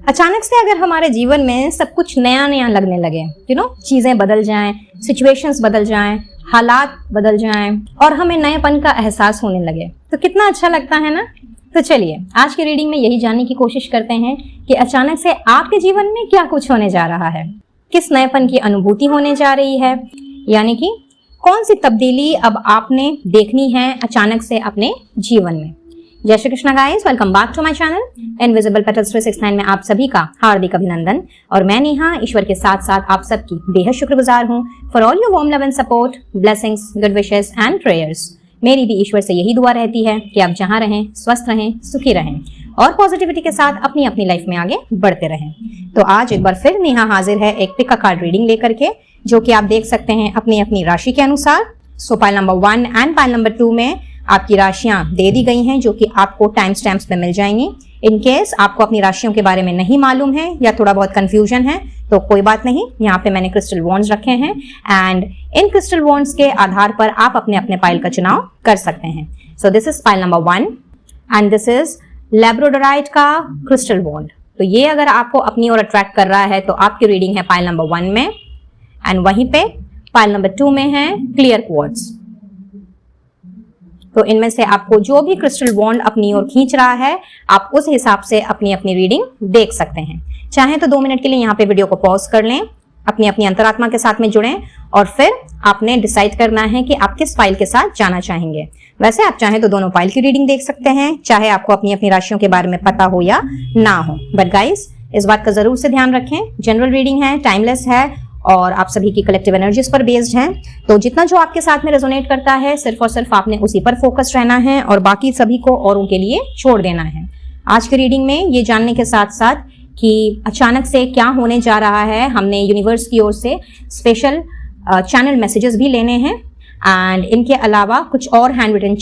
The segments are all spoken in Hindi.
अचानक से अगर हमारे जीवन में सब कुछ नया नया लगने लगे, चीजें बदल जाएं, सिचुएशंस बदल जाएं, हालात बदल जाएं और हमें नएपन का एहसास होने लगे तो कितना अच्छा लगता है ना। तो चलिए आज की रीडिंग में यही जानने की कोशिश करते हैं कि अचानक से आपके जीवन में क्या कुछ होने जा रहा है, किस नएपन की अनुभूति होने जा रही है, यानी कि कौन सी तब्दीली अब आपने देखनी है अचानक से अपने जीवन में। जय Shri Krishna guys, welcome back to my channel invisible petals 369 में आप सभी का हार्दिक अभिनंदन। और मैं नेहा ईश्वर के साथ साथ आप सबकी बेहद शुक्रगुजार हूँ for all your warm love and support, blessings, good wishes and prayers. मेरी भी ईश्वर से यही दुआ रहती है कि आप जहाँ रहें स्वस्थ रहें, सुखी रहें और पॉजिटिविटी के साथ अपनी अपनी लाइफ में आगे बढ़ते रहें। तो आज एक बार फिर नेहा हाजिर है एक पिक कार्ड रीडिंग लेकर के, जो कि आप देख सकते हैं अपनी अपनी राशि के अनुसार। सो pile number 1 and pile number 2 में आपकी राशियां दे दी गई हैं, जो कि आपको टाइम स्टैम्प्स पे मिल जाएंगी। इन केस आपको अपनी राशियों के बारे में नहीं मालूम है या थोड़ा बहुत कंफ्यूजन है तो कोई बात नहीं, यहाँ पे मैंने क्रिस्टल वॉन्ड्स रखे हैं एंड इन क्रिस्टल वॉन्ड्स के आधार पर आप अपने अपने पाइल का चुनाव कर सकते हैं। So this is pile number 1 and this is labradorite का क्रिस्टल वॉन्ड। तो ये अगर आपको अपनी ओर अट्रैक्ट कर रहा है तो आपकी रीडिंग है पाइल नंबर 1 में एंड वहीं पे पाइल नंबर 2 में है क्लियर क्वार्ट्ज। तो इनमें से आपको जो भी क्रिस्टल वॉन्ड अपनी ओर खींच रहा है आप उस हिसाब से अपनी अपनी रीडिंग देख सकते हैं। चाहे तो 2 मिनट के लिए यहाँ पे वीडियो को पॉज कर लें, अपनी अपनी अंतरात्मा के साथ में जुड़ें और फिर आपने डिसाइड करना है कि आप किस फाइल के साथ जाना चाहेंगे। वैसे आप चाहें तो दोनों फाइल की रीडिंग देख सकते हैं, चाहे आपको अपनी अपनी राशियों के बारे में पता हो या ना हो। बट गाइस इस बात का जरूर से ध्यान रखें, जनरल रीडिंग है, टाइमलेस है और आप सभी की कलेक्टिव एनर्जीज पर बेस्ड हैं। तो जितना जो आपके साथ में रेजोनेट करता है सिर्फ और सिर्फ आपने उसी पर फोकस रहना है और बाकी सभी को औरों के लिए छोड़ देना है। आज की रीडिंग में ये जानने के साथ साथ कि अचानक से क्या होने जा रहा है, हमने यूनिवर्स की ओर से स्पेशल चैनल मैसेजेस भी लेने हैं एंड इनके अलावा कुछ और हैंड रिटन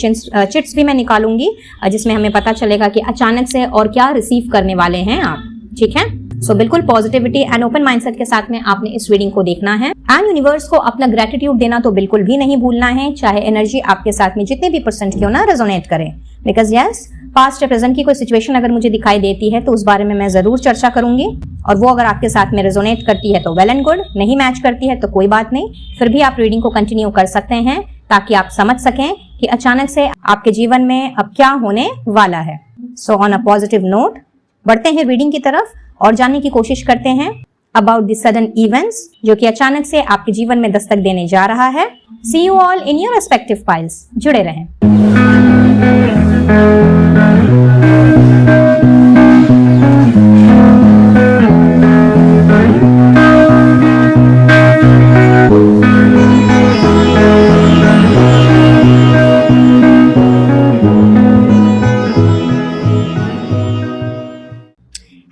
चिट्स भी मैं निकालूंगी जिसमें हमें पता चलेगा कि अचानक से और क्या रिसीव करने वाले हैं आप। ठीक है, सो बिल्कुल पॉजिटिविटी एंड ओपन माइंडसेट के साथ में आपने इस रीडिंग को देखना है एंड यूनिवर्स को अपना ग्रेटिट्यूड देना तो बिल्कुल भी नहीं भूलना है, चाहे एनर्जी आपके साथ में जितने भी परसेंट क्यों ना रेजोनेट करें। बिकॉज यस, पास्ट या प्रेजेंट की कोई सिचुएशन अगर मुझे दिखाई देती है तो उस बारे में मैं जरूर चर्चा करूंगी और वो अगर आपके साथ में रेजोनेट करती है तो वेल एंड गुड, नहीं मैच करती है तो कोई बात नहीं, फिर भी आप रीडिंग को कंटिन्यू कर सकते हैं ताकि आप समझ सकें कि अचानक से आपके जीवन में अब क्या होने वाला है। So on a positive note बढ़ते हैं रीडिंग की तरफ और जानने की कोशिश करते हैं अबाउट द सडन इवेंट्स जो कि अचानक से आपके जीवन में दस्तक देने जा रहा है। See you all in your respective files, जुड़े रहें।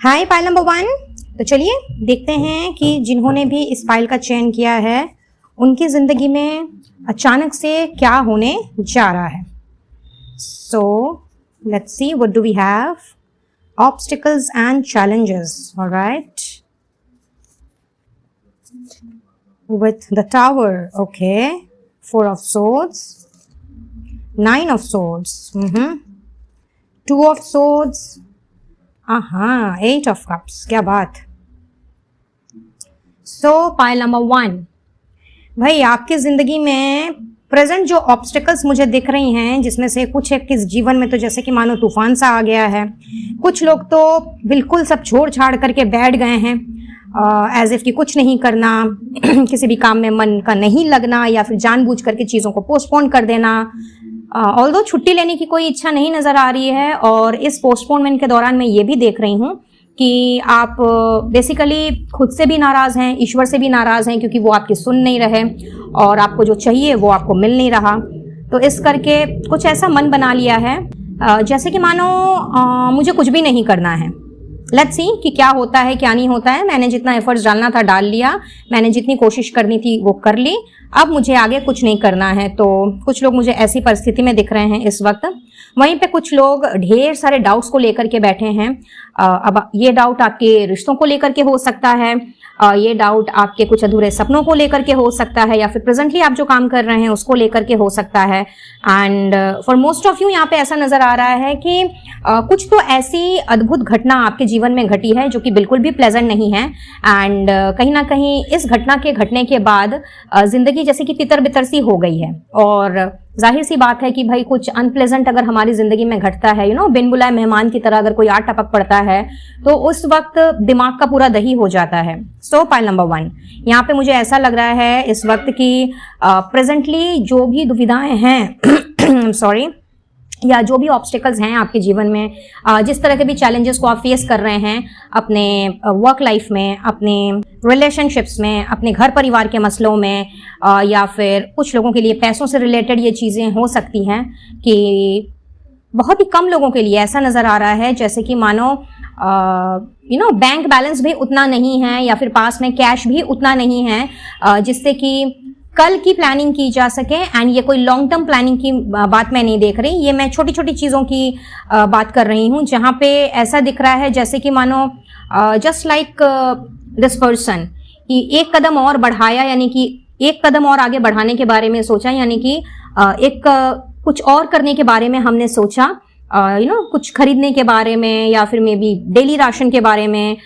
Hi pile number 1। तो चलिए देखते हैं कि जिन्होंने भी इस फाइल का चयन किया है उनकी जिंदगी में अचानक से क्या होने जा रहा है। So let's see what do we have. Obstacles and challenges, alright, with the tower, okay, 4 of swords, 9 of swords, 2 of swords, 8 of cups, क्या बात। सो पाइल नंबर 1, भाई आपकी जिंदगी में प्रेजेंट जो ऑब्स्टिकल्स मुझे दिख रही हैं जिसमें से कुछ एक किस जीवन में तो जैसे कि मानो तूफान सा आ गया है, कुछ लोग तो बिल्कुल सब छोड़ छाड़ करके बैठ गए हैं एज इफ कि कुछ नहीं करना, किसी भी काम में मन का नहीं लगना या फिर जानबूझ करके चीज़ों को पोस्टपोन कर देना। ऑल्दो छुट्टी लेने की कोई इच्छा नहीं नजर आ रही है और इस पोस्टपोनमेंट के दौरान मैं ये भी देख रही हूँ कि आप बेसिकली खुद से भी नाराज हैं, ईश्वर से भी नाराज हैं क्योंकि वो आपकी सुन नहीं रहे और आपको जो चाहिए वो आपको मिल नहीं रहा। तो इस करके कुछ ऐसा मन बना लिया है जैसे कि मानो मुझे कुछ भी नहीं करना है। लेट्स सी कि क्या होता है क्या नहीं होता है। मैंने जितना एफर्ट्स डालना था डाल लिया, मैंने जितनी कोशिश करनी थी वो कर ली, अब मुझे आगे कुछ नहीं करना है। तो कुछ लोग मुझे ऐसी परिस्थिति में दिख रहे हैं इस वक्त। वहीं पे कुछ लोग ढेर सारे डाउट्स को लेकर के बैठे हैं। अब ये डाउट आपके रिश्तों को लेकर के हो सकता है, ये डाउट आपके कुछ अधूरे सपनों को लेकर के हो सकता है, या फिर प्रेजेंटली आप जो काम कर रहे हैं उसको लेकर के हो सकता है। And for most of you यहाँ पे ऐसा नजर आ रहा है कि कुछ तो ऐसी अद्भुत घटना आपके जीवन में घटी है जो कि बिल्कुल भी प्लेजेंट नहीं है। एंड कहीं ना कहीं इस घटना के घटने के बाद जिंदगी जैसे कि तितर बितर सी हो गई है। और जाहिर सी बात है कि भाई कुछ अनप्लेजेंट अगर हमारी जिंदगी में घटता है, बिन बुलाए मेहमान की तरह अगर कोई आ टपक पड़ता है तो उस वक्त दिमाग का पूरा दही हो जाता है। सो पाइल नंबर 1, यहाँ पे मुझे ऐसा लग रहा है इस वक्त कि प्रेजेंटली जो भी दुविधाएं हैं सॉरी, या जो भी ऑब्स्टिकल्स हैं आपके जीवन में, जिस तरह के भी चैलेंजेस को आप फेस कर रहे हैं अपने वर्क लाइफ में, अपने रिलेशनशिप्स में, अपने घर परिवार के मसलों में, या फिर कुछ लोगों के लिए पैसों से रिलेटेड ये चीज़ें हो सकती हैं कि बहुत ही कम लोगों के लिए ऐसा नज़र आ रहा है जैसे कि मानो बैंक बैलेंस भी उतना नहीं है, या फिर पास में कैश भी उतना नहीं है जिससे कि कल की प्लानिंग की जा सके। एंड ये कोई लॉन्ग टर्म प्लानिंग की बात मैं नहीं देख रही, ये मैं छोटी छोटी चीज़ों की बात कर रही हूँ, जहाँ पे ऐसा दिख रहा है जैसे कि मानो जस्ट लाइक दिस पर्सन कि एक कदम और बढ़ाया, यानी कि एक कदम और आगे बढ़ाने के बारे में सोचा, यानी कि एक कुछ और करने के बारे में हमने सोचा, कुछ खरीदने के बारे में, या फिर मे बी डेली राशन के बारे में,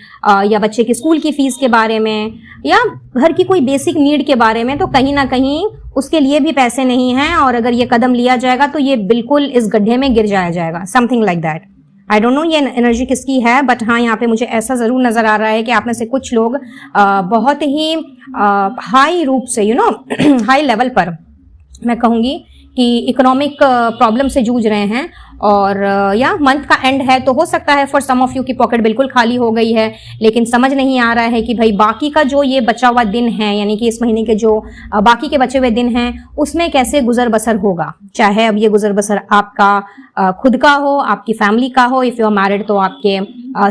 या बच्चे की स्कूल की फीस के बारे में, या घर की कोई बेसिक नीड के बारे में। तो कहीं ना कहीं उसके लिए भी पैसे नहीं हैं, और अगर ये कदम लिया जाएगा तो ये बिल्कुल इस गड्ढे में गिर जाया जाएगा, something like that. I don't know ये एनर्जी किसकी है, बट हाँ यहाँ पे मुझे ऐसा जरूर नजर आ रहा है कि आप में से कुछ लोग बहुत ही हाई रूप से हाई लेवल पर मैं कहूँगी कि इकोनॉमिक प्रॉब्लम से जूझ रहे हैं। और या मंथ का एंड है तो हो सकता है फॉर सम ऑफ यू की पॉकेट बिल्कुल खाली हो गई है, लेकिन समझ नहीं आ रहा है कि भाई बाकी का जो ये बचा हुआ दिन है, यानी कि इस महीने के जो बाकी के बचे हुए दिन हैं उसमें कैसे गुजर बसर होगा। चाहे अब ये गुजर बसर आपका खुद का हो, आपकी फैमिली का हो, इफ यू आर मैरिड तो आपके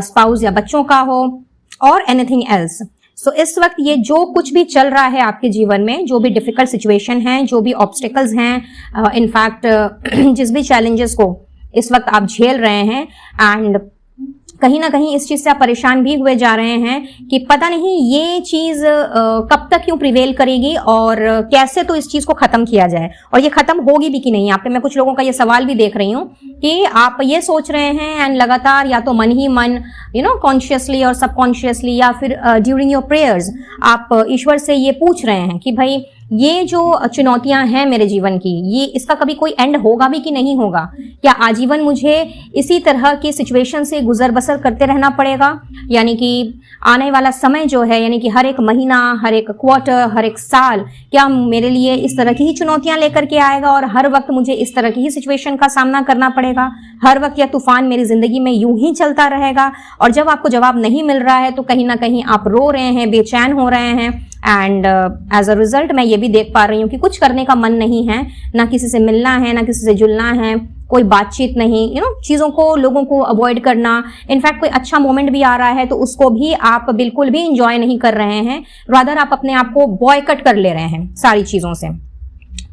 स्पाउस या बच्चों का हो, और एनीथिंग एल्स। सो इस वक्त ये जो कुछ भी चल रहा है आपके जीवन में, जो भी डिफिकल्ट सिचुएशन है, जो भी ऑब्स्टिकल्स हैं, इनफैक्ट जिस भी चैलेंजेस को इस वक्त आप झेल रहे हैं, एंड कहीं ना कहीं इस चीज से आप परेशान भी हुए जा रहे हैं कि पता नहीं ये चीज कब तक क्यों प्रिवेल करेगी और कैसे तो इस चीज को खत्म किया जाए, और ये खत्म होगी भी कि नहीं। यहाँ पे मैं कुछ लोगों का ये सवाल भी देख रही हूँ कि आप ये सोच रहे हैं एंड लगातार या तो मन ही मन कॉन्शियसली और सबकॉन्शियसली, या फिर ड्यूरिंग योर प्रेयर्स आप ईश्वर से ये पूछ रहे हैं कि भाई ये जो चुनौतियां हैं मेरे जीवन की, ये इसका कभी कोई एंड होगा भी कि नहीं होगा? क्या आजीवन मुझे इसी तरह की सिचुएशन से गुजर बसर करते रहना पड़ेगा? यानी कि आने वाला समय जो है, यानी कि हर एक महीना, हर एक क्वार्टर, हर एक साल क्या मेरे लिए इस तरह की ही चुनौतियां लेकर के आएगा, और हर वक्त मुझे इस तरह की ही सिचुएशन का सामना करना पड़ेगा? हर वक्त यह तूफान मेरी जिंदगी में यूं ही चलता रहेगा? और जब आपको जवाब नहीं मिल रहा है तो कहीं ना कहीं आप रो रहे हैं, बेचैन हो रहे हैं, एंड एज अ रिजल्ट मैं ये भी देख पा रही हूँ कि कुछ करने का मन नहीं है, ना किसी से मिलना है, ना किसी से जुलना है, कोई बातचीत नहीं, चीज़ों को, लोगों को अवॉइड करना। इनफैक्ट कोई अच्छा मोमेंट भी आ रहा है तो उसको भी आप बिल्कुल भी इंजॉय नहीं कर रहे हैं, रादर आप अपने आप को बॉयकट कर ले रहे हैं सारी चीज़ों से।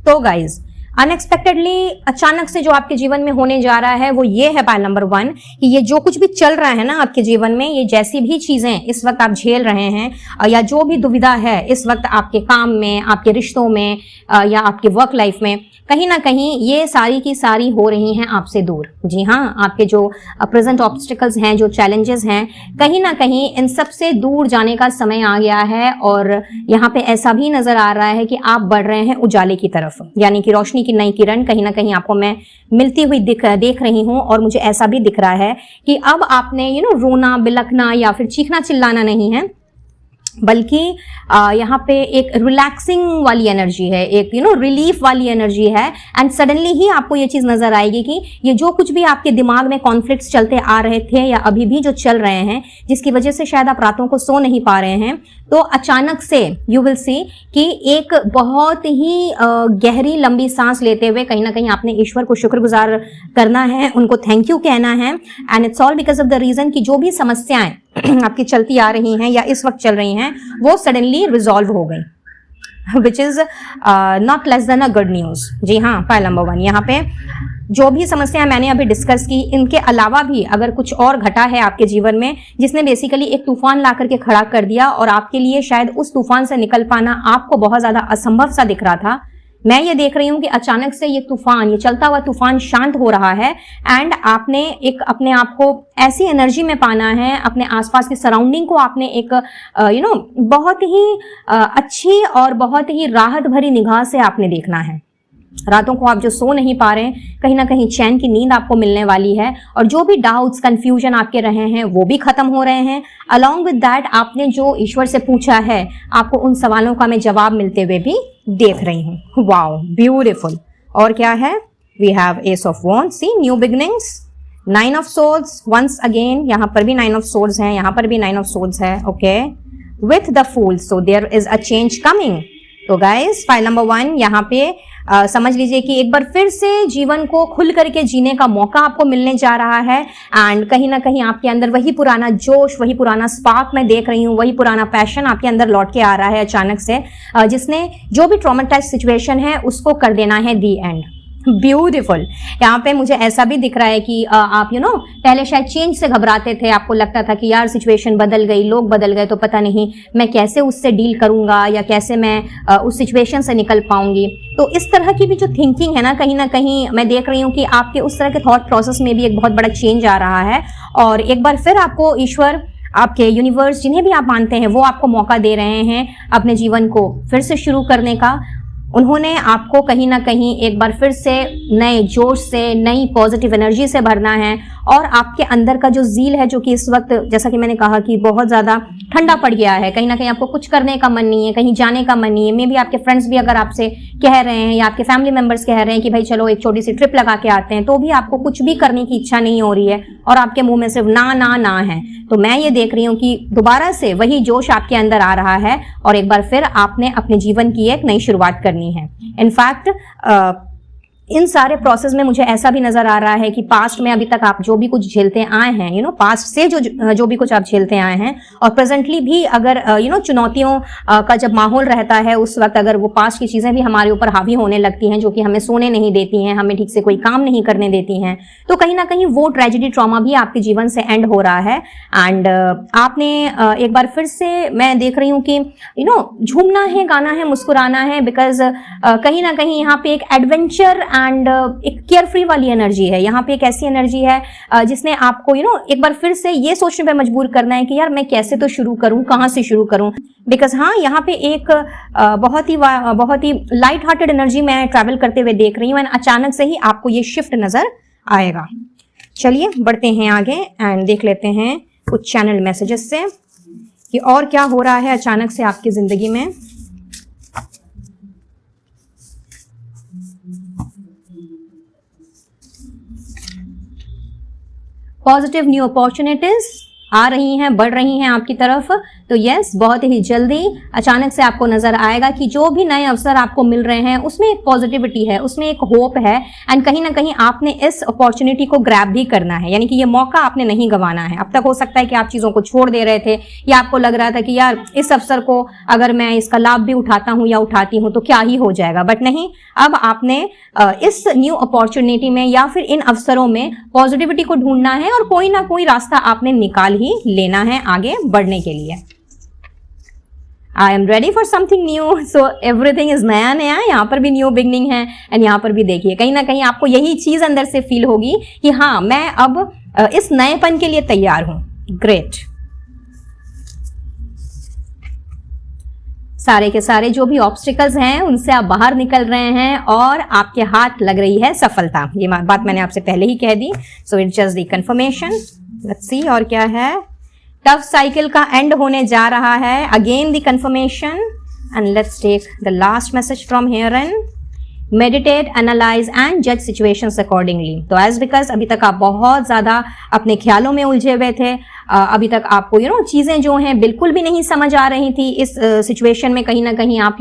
तो गाइज अनएक्सपेक्टेडली अचानक से जो आपके जीवन में होने जा रहा है वो ये है पाइल नंबर 1 कि ये जो कुछ भी चल रहा है ना आपके जीवन में, ये जैसी भी चीजें इस वक्त आप झेल रहे हैं, या जो भी दुविधा है इस वक्त आपके काम में, आपके रिश्तों में, या आपके वर्क लाइफ में, कहीं ना कहीं ये सारी की सारी हो रही हैं आपसे दूर। जी हाँ, आपके जो प्रेजेंट ऑब्स्टिकल्स हैं, जो चैलेंजेस हैं, कहीं ना कहीं इन सब से दूर जाने का समय आ गया है। और यहाँ पे ऐसा भी नजर आ रहा है कि आप बढ़ रहे हैं उजाले की तरफ, यानी कि रोशनी की नई किरण कहीं ना कहीं आपको मैं मिलती हुई देख रही हूँ। और मुझे ऐसा भी दिख रहा है कि अब आपने रोना, बिलखना या फिर चीखना चिल्लाना नहीं है, बल्कि यहाँ पे एक रिलैक्सिंग वाली एनर्जी है, एक रिलीफ वाली एनर्जी है। एंड सडनली ही आपको ये चीज नजर आएगी कि ये जो कुछ भी आपके दिमाग में कॉन्फ्लिक्ट्स चलते आ रहे थे या अभी भी जो चल रहे हैं, जिसकी वजह से शायद आप रातों को सो नहीं पा रहे हैं, तो अचानक से यू विल सी कि एक बहुत ही गहरी लंबी सांस लेते हुए कहीं ना कहीं आपने ईश्वर को शुक्रगुजार करना है, उनको थैंक यू कहना है। And it's all because of the reason कि जो भी समस्याएं आपकी चलती आ रही हैं या इस वक्त चल रही हैं वो सडनली रिजॉल्व हो गई। Which is not less than a good news. जी हाँ, पॉइंट नंबर 1, यहाँ पे जो भी समस्या मैंने अभी डिस्कस की, इनके अलावा भी अगर कुछ और घटा है आपके जीवन में जिसने बेसिकली एक तूफान ला करके खड़ा कर दिया और आपके लिए शायद उस तूफान से निकल पाना आपको बहुत ज्यादा असंभव सा दिख रहा था, मैं ये देख रही हूं कि अचानक से ये तूफान, ये चलता हुआ तूफान शांत हो रहा है एंड आपने एक अपने आप को ऐसी एनर्जी में पाना है, अपने आसपास की सराउंडिंग को आपने एक बहुत ही अच्छी और बहुत ही राहत भरी निगाह से आपने देखना है। रातों को आप जो सो नहीं पा रहे हैं, कहीं ना कहीं चैन की नींद आपको मिलने वाली है और जो भी डाउट्स, कंफ्यूजन आपके रहे हैं वो भी खत्म हो रहे हैं। अलॉन्ग विद दैट आपने जो ईश्वर से पूछा है, आपको उन सवालों का मैं जवाब मिलते हुए भी देख रही हूँ। Wow, beautiful. और क्या है? We have ace of wands, see new beginnings, 9 of swords, once again यहाँ पर भी 9 ऑफ सोर्ड्स है, यहाँ पर भी 9 ऑफ सोर्ड्स है। Okay, with the fool, so there is a change coming. तो गाइस, फाइल नंबर 1 यहाँ पे समझ लीजिए कि एक बार फिर से जीवन को खुल करके जीने का मौका आपको मिलने जा रहा है एंड कहीं ना कहीं आपके अंदर वही पुराना जोश, वही पुराना स्पार्क मैं देख रही हूँ, वही पुराना पैशन आपके अंदर लौट के आ रहा है अचानक से, जिसने जो भी ट्रॉमेटाइज सिचुएशन है उसको कर देना है दी एंड। ब्यूटीफुल। यहाँ पे मुझे ऐसा भी दिख रहा है कि आप पहले शायद चेंज से घबराते थे, आपको लगता था कि यार सिचुएशन बदल गई, लोग बदल गए, तो पता नहीं मैं कैसे उससे डील करूंगा या कैसे मैं उस सिचुएशन से निकल पाऊंगी। तो इस तरह की भी जो थिंकिंग है ना कहीं मैं देख रही हूँ कि आपके उस तरह के थॉट प्रोसेस में भी एक बहुत बड़ा चेंज आ रहा है और एक बार फिर आपको ईश्वर, आपके यूनिवर्स, जिन्हें भी आप मानते हैं, वो आपको मौका दे रहे हैं अपने जीवन को फिर से शुरू करने का। उन्होंने आपको कहीं ना कहीं एक बार फिर से नए जोश से, नई पॉजिटिव एनर्जी से भरना है और आपके अंदर का जो ज़ील है, जो कि इस वक्त जैसा कि मैंने कहा कि बहुत ज़्यादा ठंडा पड़ गया है, कहीं ना कहीं आपको कुछ करने का मन नहीं है, कहीं जाने का मन नहीं है। मे भी आपके फ्रेंड्स भी अगर आपसे कह रहे हैं या आपके फैमिली मेंबर्स कह रहे हैं कि भाई चलो एक छोटी सी ट्रिप लगा के आते हैं, तो भी आपको कुछ भी करने की इच्छा नहीं हो रही है और आपके मुंह में सिर्फ ना ना ना है। तो मैं ये देख रही हूँ कि दोबारा से वही जोश आपके अंदर आ रहा है और एक बार फिर आपने अपने जीवन की एक नई शुरुआत करनी है। इनफैक्ट इन सारे प्रोसेस में मुझे ऐसा भी नजर आ रहा है कि पास्ट में अभी तक आप जो भी कुछ झेलते आए हैं, पास्ट से जो भी कुछ आप झेलते आए हैं और प्रेजेंटली भी अगर चुनौतियों का जब माहौल रहता है, उस वक्त अगर वो पास्ट की चीजें भी हमारे ऊपर हावी होने लगती हैं, जो कि हमें सोने नहीं देती हैं, हमें ठीक से कोई काम नहीं करने देती हैं, तो कहीं ना कहीं वो ट्रेजेडी, ट्रॉमा भी आपके जीवन से एंड हो रहा है। एंड आपने एक बार फिर से, मैं देख रही हूँ कि झूमना है, गाना है, मुस्कुराना है, बिकॉज कहीं ना कहीं यहाँ पे एक एडवेंचर एंड एक केयर फ्री वाली एनर्जी है। यहाँ पे एक ऐसी एनर्जी है जिसने आपको एक बार फिर से ये सोचने पे मजबूर करना है कि यार मैं कैसे तो शुरू करूं, कहाँ से शुरू करूं। बिकॉज हाँ, यहाँ पे एक बहुत ही लाइट हार्टेड एनर्जी मैं ट्रैवल करते हुए देख रही हूँ एंड अचानक से ही आपको ये शिफ्ट नजर आएगा। चलिए बढ़ते हैं आगे एंड देख लेते हैं कुछ चैनल मैसेजेस से कि और क्या हो रहा है अचानक से आपकी जिंदगी में। पॉजिटिव न्यू अपॉर्चुनिटीज आ रही हैं, बढ़ रही हैं आपकी तरफ। तो यस, बहुत ही जल्दी अचानक से आपको नजर आएगा कि जो भी नए अवसर आपको मिल रहे हैं उसमें एक पॉजिटिविटी है, उसमें एक होप है एंड कहीं ना कहीं आपने इस अपॉर्चुनिटी को ग्रैब भी करना है, यानी कि ये मौका आपने नहीं गंवाना है। अब तक हो सकता है कि आप चीजों को छोड़ दे रहे थे या आपको लग रहा था कि यार इस अवसर को अगर मैं इसका लाभ भी उठाता हूं या उठाती हूं तो क्या ही हो जाएगा, बट नहीं, अब आपने इस न्यू अपॉर्चुनिटी में या फिर इन अवसरों में पॉजिटिविटी को ढूंढना है और कोई ना कोई रास्ता आपने निकाल ही लेना है आगे बढ़ने के लिए। I am ready for something new, so everything is नया नया। यहाँ पर भी न्यू बिगनिंग है एंड यहाँ पर भी देखिए कहीं ना कहीं आपको यही चीज अंदर से फील होगी कि हाँ, मैं अब इस नएपन के लिए तैयार हूं। ग्रेट। सारे के सारे जो भी ऑब्स्टिकल्स हैं उनसे आप बाहर निकल रहे हैं और आपके हाथ लग रही है सफलता। ये बात मैंने आपसे पहले ही कह दी, so it's just the confirmation. Let's see और क्या है। टफ साइकिल का एंड होने जा रहा है, again the confirmation and let's take the last message from here and meditate, analyse and जज सिचुएशंस अकॉर्डिंगली। तो एज बिकॉज अभी तक आप बहुत ज्यादा अपने ख्यालों में उलझे हुए थे, अभी तक आपको चीजें जो हैं बिल्कुल भी नहीं समझ आ रही थी। इस सिचुएशन में कहीं ना कहीं आप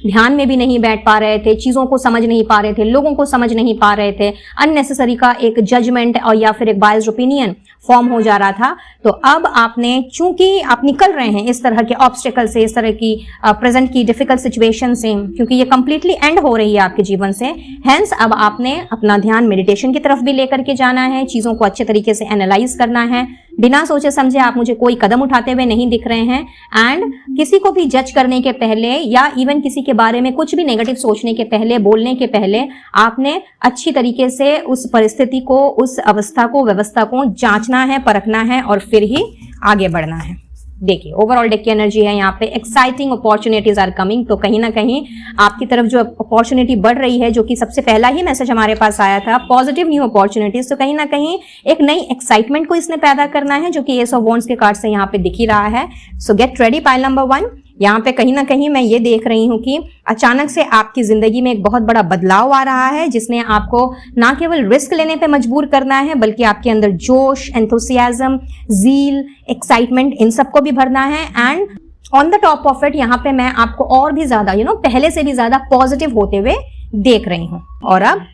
ध्यान में भी नहीं बैठ पा रहे थे, चीजों को समझ नहीं पा रहे थे, लोगों को समझ नहीं पा रहे थे, अननेसेसरी का एक जजमेंट और या फिर एक बायस्ड ओपिनियन फॉर्म हो जा रहा था। तो अब आपने, चूंकि आप निकल रहे हैं इस तरह के ऑब्स्टिकल से, इस तरह की प्रेजेंट की डिफिकल्ट सिचुएशन से, क्योंकि ये कंप्लीटली एंड हो रही है आपके जीवन से, हेंस अब आपने अपना ध्यान मेडिटेशन की तरफ भी लेकर के जाना है, चीजों को अच्छे तरीके से एनालाइज करना है। बिना सोचे समझे आप मुझे कोई कदम उठाते हुए नहीं दिख रहे हैं। एंड किसी को भी जज करने के पहले या इवन किसी के बारे में कुछ भी नेगेटिव सोचने के पहले, बोलने के पहले आपने अच्छी तरीके से उस परिस्थिति को, उस अवस्था को, व्यवस्था को जांचना है, परखना है और फिर ही आगे बढ़ना है। देखिए ओवरऑल डेक की एनर्जी है यहाँ पे, एक्साइटिंग अपॉर्चुनिटीज आर कमिंग। तो कहीं ना कहीं आपकी तरफ जो अपॉर्चुनिटी बढ़ रही है, जो कि सबसे पहला ही मैसेज हमारे पास आया था, पॉजिटिव न्यू अपॉर्चुनिटीज, तो कहीं ना कहीं एक नई एक्साइटमेंट को इसने पैदा करना है, जो कि एस ऑफ वॉन्ड्स के कार्ड से यहाँ पे दिख ही रहा है। सो गेट रेडी पाइल नंबर 1। यहाँ पे कहीं ना कहीं मैं ये देख रही हूँ कि अचानक से आपकी जिंदगी में एक बहुत बड़ा बदलाव आ रहा है, जिसने आपको ना केवल रिस्क लेने पे मजबूर करना है, बल्कि आपके अंदर जोश, एंथुसियाज्म, जील, एक्साइटमेंट, इन सबको भी भरना है। And on the top of it यहाँ पे मैं आपको और भी ज्यादा पहले से भी ज्यादा पॉजिटिव होते हुए देख रही हूँ। और अब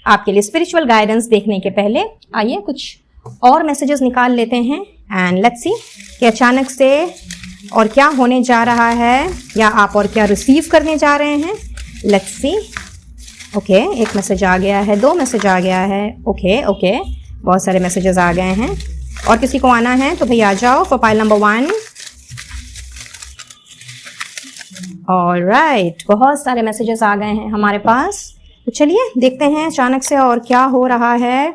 आपके लिए स्पिरिचुअल गाइडेंस देखने के पहले आइए कुछ और मैसेजेस निकाल लेते हैं एंड लेट्स सी कि अचानक से और क्या होने जा रहा है, या आप और क्या रिसीव करने जा रहे हैं। Let's see. ओके, एक मैसेज आ गया है, 2 मैसेज आ गया है। ओके, बहुत सारे मैसेजेस आ गए हैं। और किसी को आना है तो भैया आ जाओ फॉर पाइल नंबर 1। ऑलराइट, बहुत सारे मैसेजेस आ गए हैं हमारे पास। तो चलिए देखते हैं अचानक से और क्या हो रहा है।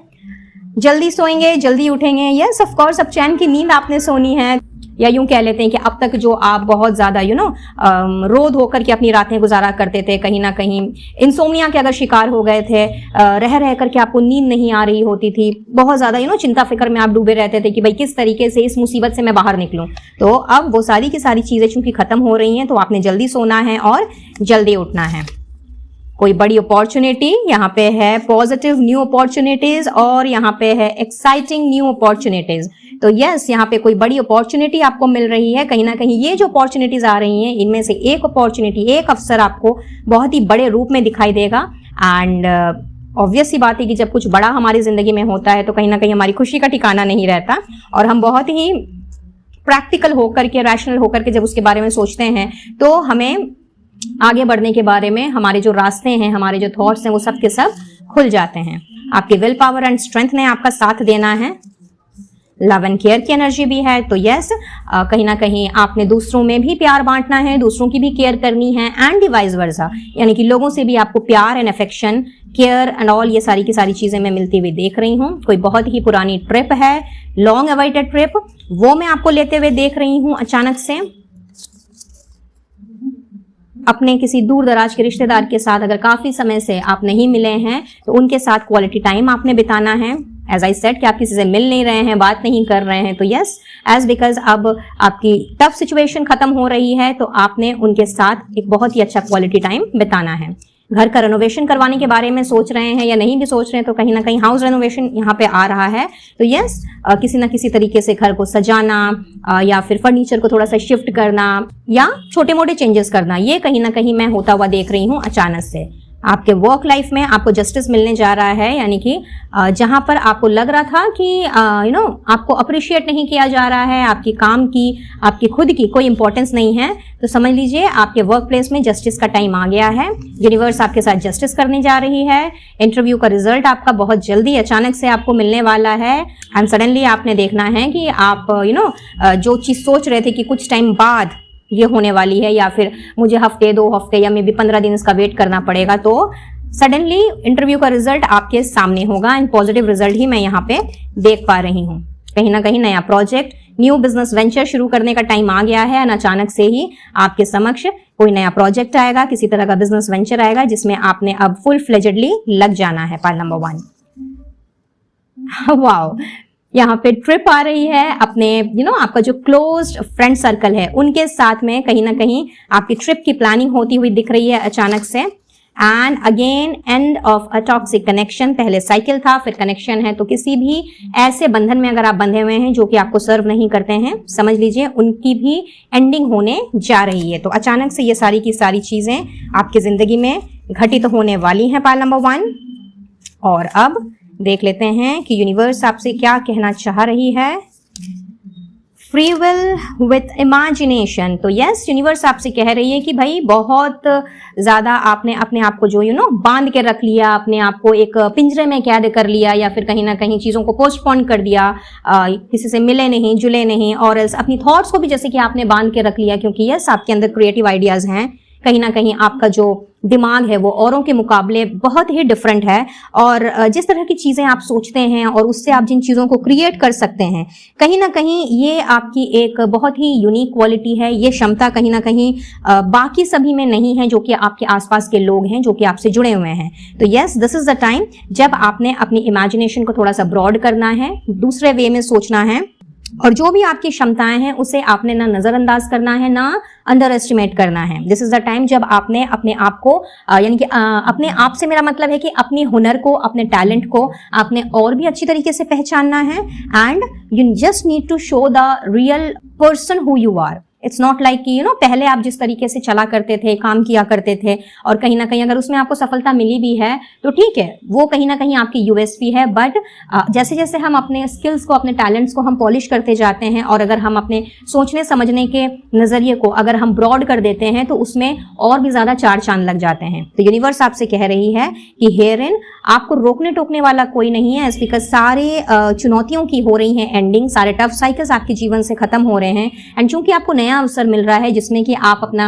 जल्दी सोएंगे, जल्दी उठेंगे। यस ऑफ कोर्स, अब चैन की नींद आपने सोनी है, या यूं कह लेते हैं कि अब तक जो आप बहुत ज्यादा रोध होकर के अपनी रातें गुजारा करते थे, कहीं ना कहीं इंसोम्निया के अगर शिकार हो गए थे, रह करके आपको नींद नहीं आ रही होती थी, बहुत ज्यादा चिंता फिक्र में आप डूबे रहते थे कि भाई किस तरीके से इस मुसीबत से मैं बाहर निकलूं। तो अब वो सारी की सारी चीजें चूंकि खत्म हो रही हैं, तो आपने जल्दी सोना है और जल्दी उठना है। कोई बड़ी अपॉर्चुनिटी यहाँ पे है, पॉजिटिव न्यू अपॉर्चुनिटीज, और यहाँ पे है एक्साइटिंग न्यू अपॉर्चुनिटीज। तो यस, यहाँ पे कोई बड़ी अपॉर्चुनिटी आपको मिल रही है। कहीं ना कहीं ये जो अपॉर्चुनिटीज आ रही हैं, इनमें से एक अपॉर्चुनिटी, एक अवसर आपको बहुत ही बड़े रूप में दिखाई देगा। एंड ऑब्वियस सी बात है कि जब कुछ बड़ा हमारी जिंदगी में होता है तो कहीं ना कहीं हमारी खुशी का ठिकाना नहीं रहता, और हम बहुत ही प्रैक्टिकल होकर के, रैशनल होकर के जब उसके बारे में सोचते हैं, तो हमें आगे बढ़ने के बारे में हमारे जो रास्ते हैं, हमारे जो थॉट्स हैं, वो सब के सब खुल जाते हैं। आपकी विल पावर एंड स्ट्रेंथ ने आपका साथ देना है। लव एंड केयर की एनर्जी भी है। तो यस, कहीं ना कहीं आपने दूसरों में भी प्यार बांटना है, दूसरों की भी केयर करनी है, एंड वाइस वर्सा, यानी कि लोगों से भी आपको प्यार and affection, care and all, ये सारी की सारी चीजें मैं मिलती हुई देख रही हूँ। कोई बहुत ही पुरानी ट्रिप है, लॉन्ग अवाइटेड ट्रिप, वो मैं आपको लेते हुए देख रही हूँ अचानक से। अपने किसी दूर दराज के रिश्तेदार के साथ अगर काफी समय से आप नहीं मिले हैं, तो उनके साथ क्वालिटी टाइम आपने बिताना है। एज आई सेड कि आप किसी से मिल नहीं रहे हैं, बात नहीं कर रहे हैं, तो यस, एज बिकॉज अब आपकी टफ सिचुएशन खत्म हो रही है, तो आपने उनके साथ एक बहुत ही अच्छा क्वालिटी टाइम बिताना है। घर का रेनोवेशन करवाने के बारे में सोच रहे हैं या नहीं भी सोच रहे हैं, तो कहीं ना कहीं हाउस रेनोवेशन यहाँ पे आ रहा है। तो यस, किसी ना किसी तरीके से घर को सजाना, या फिर फर्नीचर को थोड़ा सा शिफ्ट करना, या छोटे मोटे चेंजेस करना, ये कहीं ना कहीं मैं होता हुआ देख रही हूँ अचानक से। आपके वर्क लाइफ में आपको जस्टिस मिलने जा रहा है, यानी कि जहां पर आपको लग रहा था कि आपको अप्रिशिएट नहीं किया जा रहा है, आपकी काम की, आपकी खुद की कोई इंपॉर्टेंस नहीं है, तो समझ लीजिए आपके वर्क प्लेस में जस्टिस का टाइम आ गया है। यूनिवर्स आपके साथ जस्टिस करने जा रही है। इंटरव्यू का रिजल्ट आपका बहुत जल्दी अचानक से आपको मिलने वाला है, एंड सडनली आपने देखना है कि आप जो चीज सोच रहे थे कि कुछ टाइम बाद ये होने वाली है, या फिर मुझे हफ्ते, 2 हफ्ते या मे बी 15 दिन इसका वेट करना पड़ेगा, तो सडनली इंटरव्यू का रिजल्ट आपके सामने होगा, एंड पॉजिटिव रिजल्ट ही मैं यहाँ पे देख पा रही हूँ। कहीं ना कहीं नया प्रोजेक्ट, न्यू बिजनेस वेंचर शुरू करने का टाइम आ गया है, और अचानक से ही आपके समक्ष कोई नया प्रोजेक्ट आएगा, किसी तरह का बिजनेस वेंचर आएगा, जिसमें आपने अब फुल फ्लेजेडली लग जाना है। Part number 1। वाओ, यहाँ पे ट्रिप आ रही है अपने आपका जो क्लोज्ड फ्रेंड सर्कल है उनके साथ में, कहीं ना कहीं आपकी ट्रिप की प्लानिंग होती हुई दिख रही है अचानक से। And again end of a toxic connection. पहले साइकिल था, फिर कनेक्शन है। तो किसी भी ऐसे बंधन में अगर आप बंधे हुए हैं जो कि आपको सर्व नहीं करते हैं, समझ लीजिए उनकी भी एंडिंग होने जा रही है। तो अचानक से ये सारी की सारी चीजें आपकी जिंदगी में घटित होने वाली हैं, पायल नंबर 1। और अब देख लेते हैं कि यूनिवर्स आपसे क्या कहना चाह रही है। Free will with imagination. तो यस, यूनिवर्स आपसे कह रही है कि भाई बहुत ज्यादा आपने अपने आप को जो बांध के रख लिया, अपने आप को एक पिंजरे में कैद कर लिया, या फिर कहीं ना कहीं चीजों को पोस्टपोन कर दिया, किसी से मिले नहीं, जुले नहीं, और अपनी थॉट्स को भी जैसे कि आपने बांध के रख लिया। क्योंकि यस, आपके अंदर क्रिएटिव आइडियाज हैं, कहीं ना कहीं आपका जो दिमाग है वो औरों के मुकाबले बहुत ही डिफरेंट है। और जिस तरह की चीजें आप सोचते हैं और उससे आप जिन चीजों को क्रिएट कर सकते हैं, कहीं ना कहीं ये आपकी एक बहुत ही यूनिक क्वालिटी है। ये क्षमता कहीं ना कहीं बाकी सभी में नहीं है, जो कि आपके आसपास के लोग हैं, जो कि आपसे जुड़े हुए हैं। तो yes, this is the time जब आपने अपनी इमेजिनेशन को थोड़ा सा ब्रॉड करना है, दूसरे वे में सोचना है, और जो भी आपकी क्षमताएं हैं उसे आपने ना नजरअंदाज करना है, ना अंडर एस्टिमेट करना है। दिस इज द टाइम जब आपने अपने आप को यानी कि अपने आप से मेरा मतलब है कि अपने हुनर को, अपने टैलेंट को आपने और भी अच्छी तरीके से पहचानना है। And you just need to show the real person who you are. It's not like कि पहले आप जिस तरीके से चला करते थे, काम किया करते थे, और कहीं ना कहीं अगर उसमें आपको सफलता मिली भी है तो ठीक है, वो कहीं ना कहीं आपकी यूएसपी है। बट जैसे जैसे हम अपने स्किल्स को, अपने टैलेंट्स को हम पॉलिश करते जाते हैं, और अगर हम अपने सोचने समझने के नजरिए को अगर हम ब्रॉड कर देते हैं तो उसमें और भी ज्यादा चार चांद लग जाते हैं। तो यूनिवर्स आपसे कह रही है कि हेयर इन आपको रोकने टोकने वाला कोई नहीं है, बिकॉज सारे चुनौतियों की हो रही है एंडिंग, सारे टफ साइकिल्स आपके जीवन से खत्म हो रहे हैं। एंड चूंकि आपको नया अवसर मिल रहा है जिसमें कि आप अपना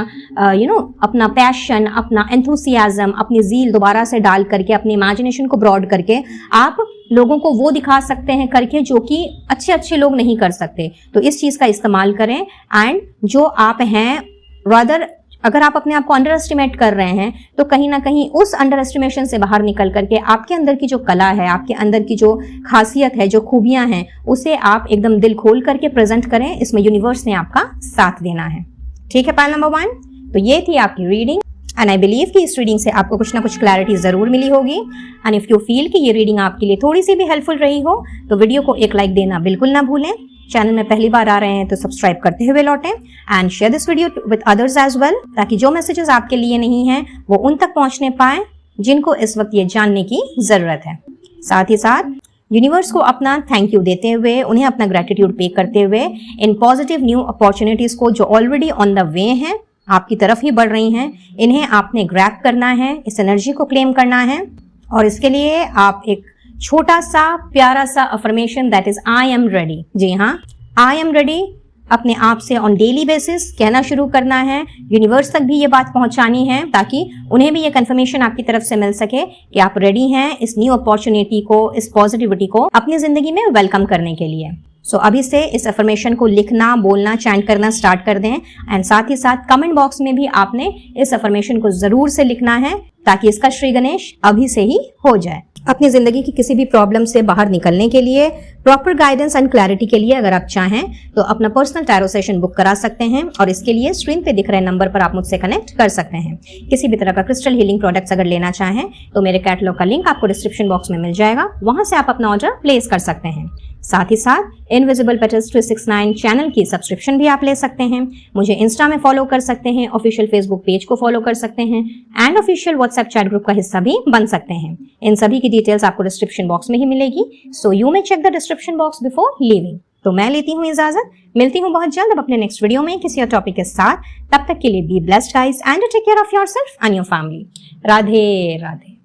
अपना पैशन, अपना एंथुसियाज्म, अपनी जील दोबारा से डाल करके, अपनी इमेजिनेशन को ब्रॉड करके आप लोगों को वो दिखा सकते हैं करके जो कि अच्छे अच्छे लोग नहीं कर सकते। तो इस चीज का इस्तेमाल करें। एंड जो आप हैं, रादर अगर आप अपने आप को अंडर एस्टिमेट कर रहे हैं तो कहीं ना कहीं उस अंडर एस्टिमेशन से बाहर निकल करके आपके अंदर की जो कला है, आपके अंदर की जो खासियत है, जो खूबियां हैं, उसे आप एकदम दिल खोल करके प्रेजेंट करें। इसमें यूनिवर्स ने आपका साथ देना है। ठीक है, पायल नंबर 1। तो ये थी आपकी रीडिंग, एंड आई बिलीव कि इस रीडिंग से आपको कुछ ना कुछ क्लैरिटी जरूर मिली होगी। एंड इफ यू फील कि ये रीडिंग आपके लिए थोड़ी सी भी हेल्पफुल रही हो तो वीडियो को एक लाइक देना बिल्कुल ना भूलें। चैनल में पहली बार आ रहे हैं तो सब्सक्राइब करते हुए लौटें, and share this video with others as well, ताकि जो मैसेजेस आपके लिए नहीं हैं वो उन तक पहुंचने पाए जिनको इस वक्त ये जानने की जरूरत है। साथ ही साथ यूनिवर्स को अपना थैंक यू देते हुए, उन्हें अपना ग्रेटिट्यूड पे करते हुए, इन पॉजिटिव न्यू अपॉर्चुनिटीज को जो ऑलरेडी ऑन द वे हैं, आपकी तरफ ही बढ़ रही हैं, इन्हें आपने ग्रैब करना है, इस एनर्जी को क्लेम करना है। और इसके लिए आप एक छोटा सा प्यारा सा affirmation, that is I am ready. जी हाँ, आई एम रेडी अपने आप से ऑन डेली बेसिस कहना शुरू करना है। यूनिवर्स तक भी ये बात पहुंचानी है ताकि उन्हें भी ये कंफर्मेशन आपकी तरफ से मिल सके कि आप रेडी हैं इस न्यू अपॉर्चुनिटी को, इस पॉजिटिविटी को अपनी जिंदगी में वेलकम करने के लिए। सो अभी से इस अफर्मेशन को लिखना, बोलना, चैंट करना स्टार्ट कर दें। एंड साथ ही साथ कमेंट बॉक्स में भी आपने इस अफर्मेशन को जरूर से लिखना है ताकि इसका श्री गणेश अभी से ही हो जाए। अपनी जिंदगी की किसी भी प्रॉब्लम से बाहर निकलने के लिए, प्रॉपर गाइडेंस एंड क्लैरिटी के लिए अगर आप चाहें तो अपना पर्सनल टैरो सेशन बुक करा सकते हैं, और इसके लिए स्क्रीन पे दिख रहे नंबर पर आप मुझसे कनेक्ट कर सकते हैं। किसी भी तरह का क्रिस्टल हीलिंग प्रोडक्ट्स अगर लेना चाहें तो मेरे कैटलॉग का लिंक आपको डिस्क्रिप्शन बॉक्स में मिल जाएगा, वहां से आप अपना ऑर्डर प्लेस कर सकते हैं। साथ ही साथ इनविजिबल पेटल्स 369 चैनल की सब्सक्रिप्शन भी आप ले सकते हैं। मुझे इंस्टा में फॉलो कर सकते हैं, ऑफिशियल फेसबुक पेज को फॉलो कर सकते हैं, and official WhatsApp chat group का हिस्सा भी बन सकते हैं। इन सभी की डिटेल्स आपको डिस्क्रिप्शन बॉक्स में ही मिलेगी, so you may check the description box before leaving. तो मैं लेती हूँ इजाजत, मिलती हूँ बहुत जल्द अब अपने नेक्स्ट वीडियो में किसी और टॉपिक के साथ। तब तक के लिए be blessed guys and take care of yourself and your family. Radhe Radhe.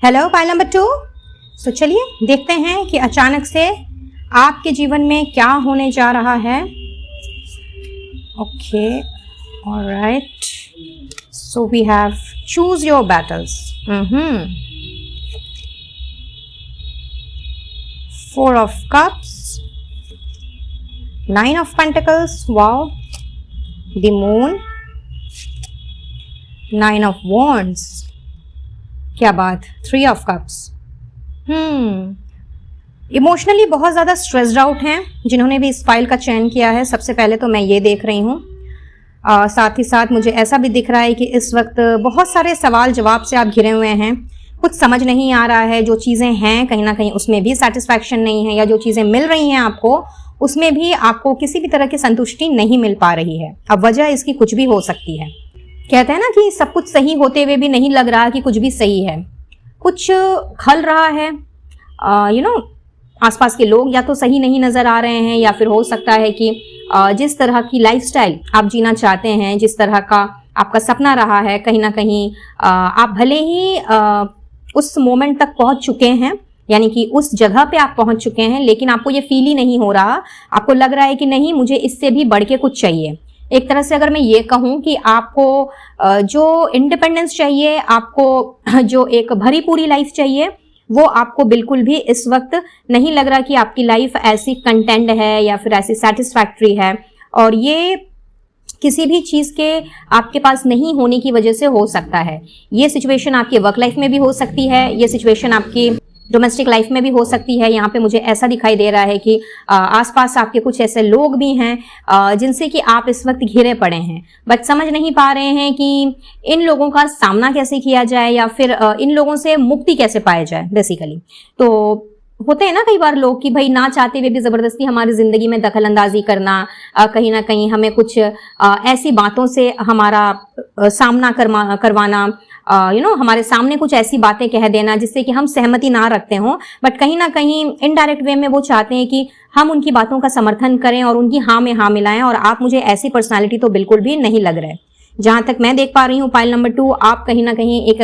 Hello, pile number 2। So चलिए देखते हैं कि अचानक से आपके जीवन में क्या होने जा रहा है। Okay, alright, so we have choose your battles. 4 of Cups, 9 of Pentacles, wow, the Moon, 9 of Wands, क्या बात, 3 of Cups। इमोशनली बहुत ज़्यादा स्ट्रेस्ड आउट हैं जिन्होंने भी इस फाइल का चयन किया है। सबसे पहले तो मैं ये देख रही हूँ साथ ही साथ मुझे ऐसा भी दिख रहा है कि इस वक्त बहुत सारे सवाल जवाब से आप घिरे हुए हैं। कुछ समझ नहीं आ रहा है, जो चीज़ें हैं कहीं ना कहीं उसमें भी सेटिस्फैक्शन नहीं है, या जो चीज़ें मिल रही हैं आपको उसमें भी आपको किसी भी तरह की संतुष्टि नहीं मिल पा रही है। अब वजह इसकी कुछ भी हो सकती है। कहते हैं ना कि सब कुछ सही होते हुए भी नहीं लग रहा कि कुछ भी सही है, कुछ खल रहा है। आसपास के लोग या तो सही नहीं नजर आ रहे हैं, या फिर हो सकता है कि जिस तरह की लाइफस्टाइल आप जीना चाहते हैं, जिस तरह का आपका सपना रहा है, कहीं ना कहीं आप भले ही उस मोमेंट तक पहुंच चुके हैं, यानी कि उस जगह पे आप पहुंच चुके हैं, लेकिन आपको ये फील ही नहीं हो रहा। आपको लग रहा है कि नहीं, मुझे इससे भी बढ़ के कुछ चाहिए। एक तरह से अगर मैं ये कहूं कि आपको जो इंडिपेंडेंस चाहिए, आपको जो एक भरी पूरी लाइफ चाहिए, वो आपको बिल्कुल भी इस वक्त नहीं लग रहा कि आपकी लाइफ ऐसी कंटेंट है या फिर ऐसी सेटिस्फैक्ट्री है। और ये किसी भी चीज के आपके पास नहीं होने की वजह से हो सकता है। ये सिचुएशन आपकी वर्क लाइफ में भी हो सकती है, ये सिचुएशन आपकी डोमेस्टिक लाइफ में भी हो सकती है। यहाँ पे मुझे ऐसा दिखाई दे रहा है कि आसपास आपके कुछ ऐसे लोग भी हैं जिनसे कि आप इस वक्त घिरे पड़े हैं, बट समझ नहीं पा रहे हैं कि इन लोगों का सामना कैसे किया जाए, या फिर इन लोगों से मुक्ति कैसे पाया जाए बेसिकली। तो होते हैं ना कई बार लोग कि भाई ना चाहते हुए भी जबरदस्ती हमारी जिंदगी में दखल अंदाजी करना, कहीं ना कहीं हमें कुछ ऐसी बातों से हमारा सामना करवाना, हमारे सामने कुछ ऐसी बातें कह देना जिससे कि हम सहमति ना रखते हो, बट कहीं ना कहीं इनडायरेक्ट वे में वो चाहते हैं कि हम उनकी बातों का समर्थन करें और उनकी हाँ में हाँ मिलाएं। और आप मुझे ऐसी पर्सनालिटी तो बिल्कुल भी नहीं लग रहे। जहां तक मैं देख पा रही हूँ पाइल नंबर 2, आप कहीं ना कहीं एक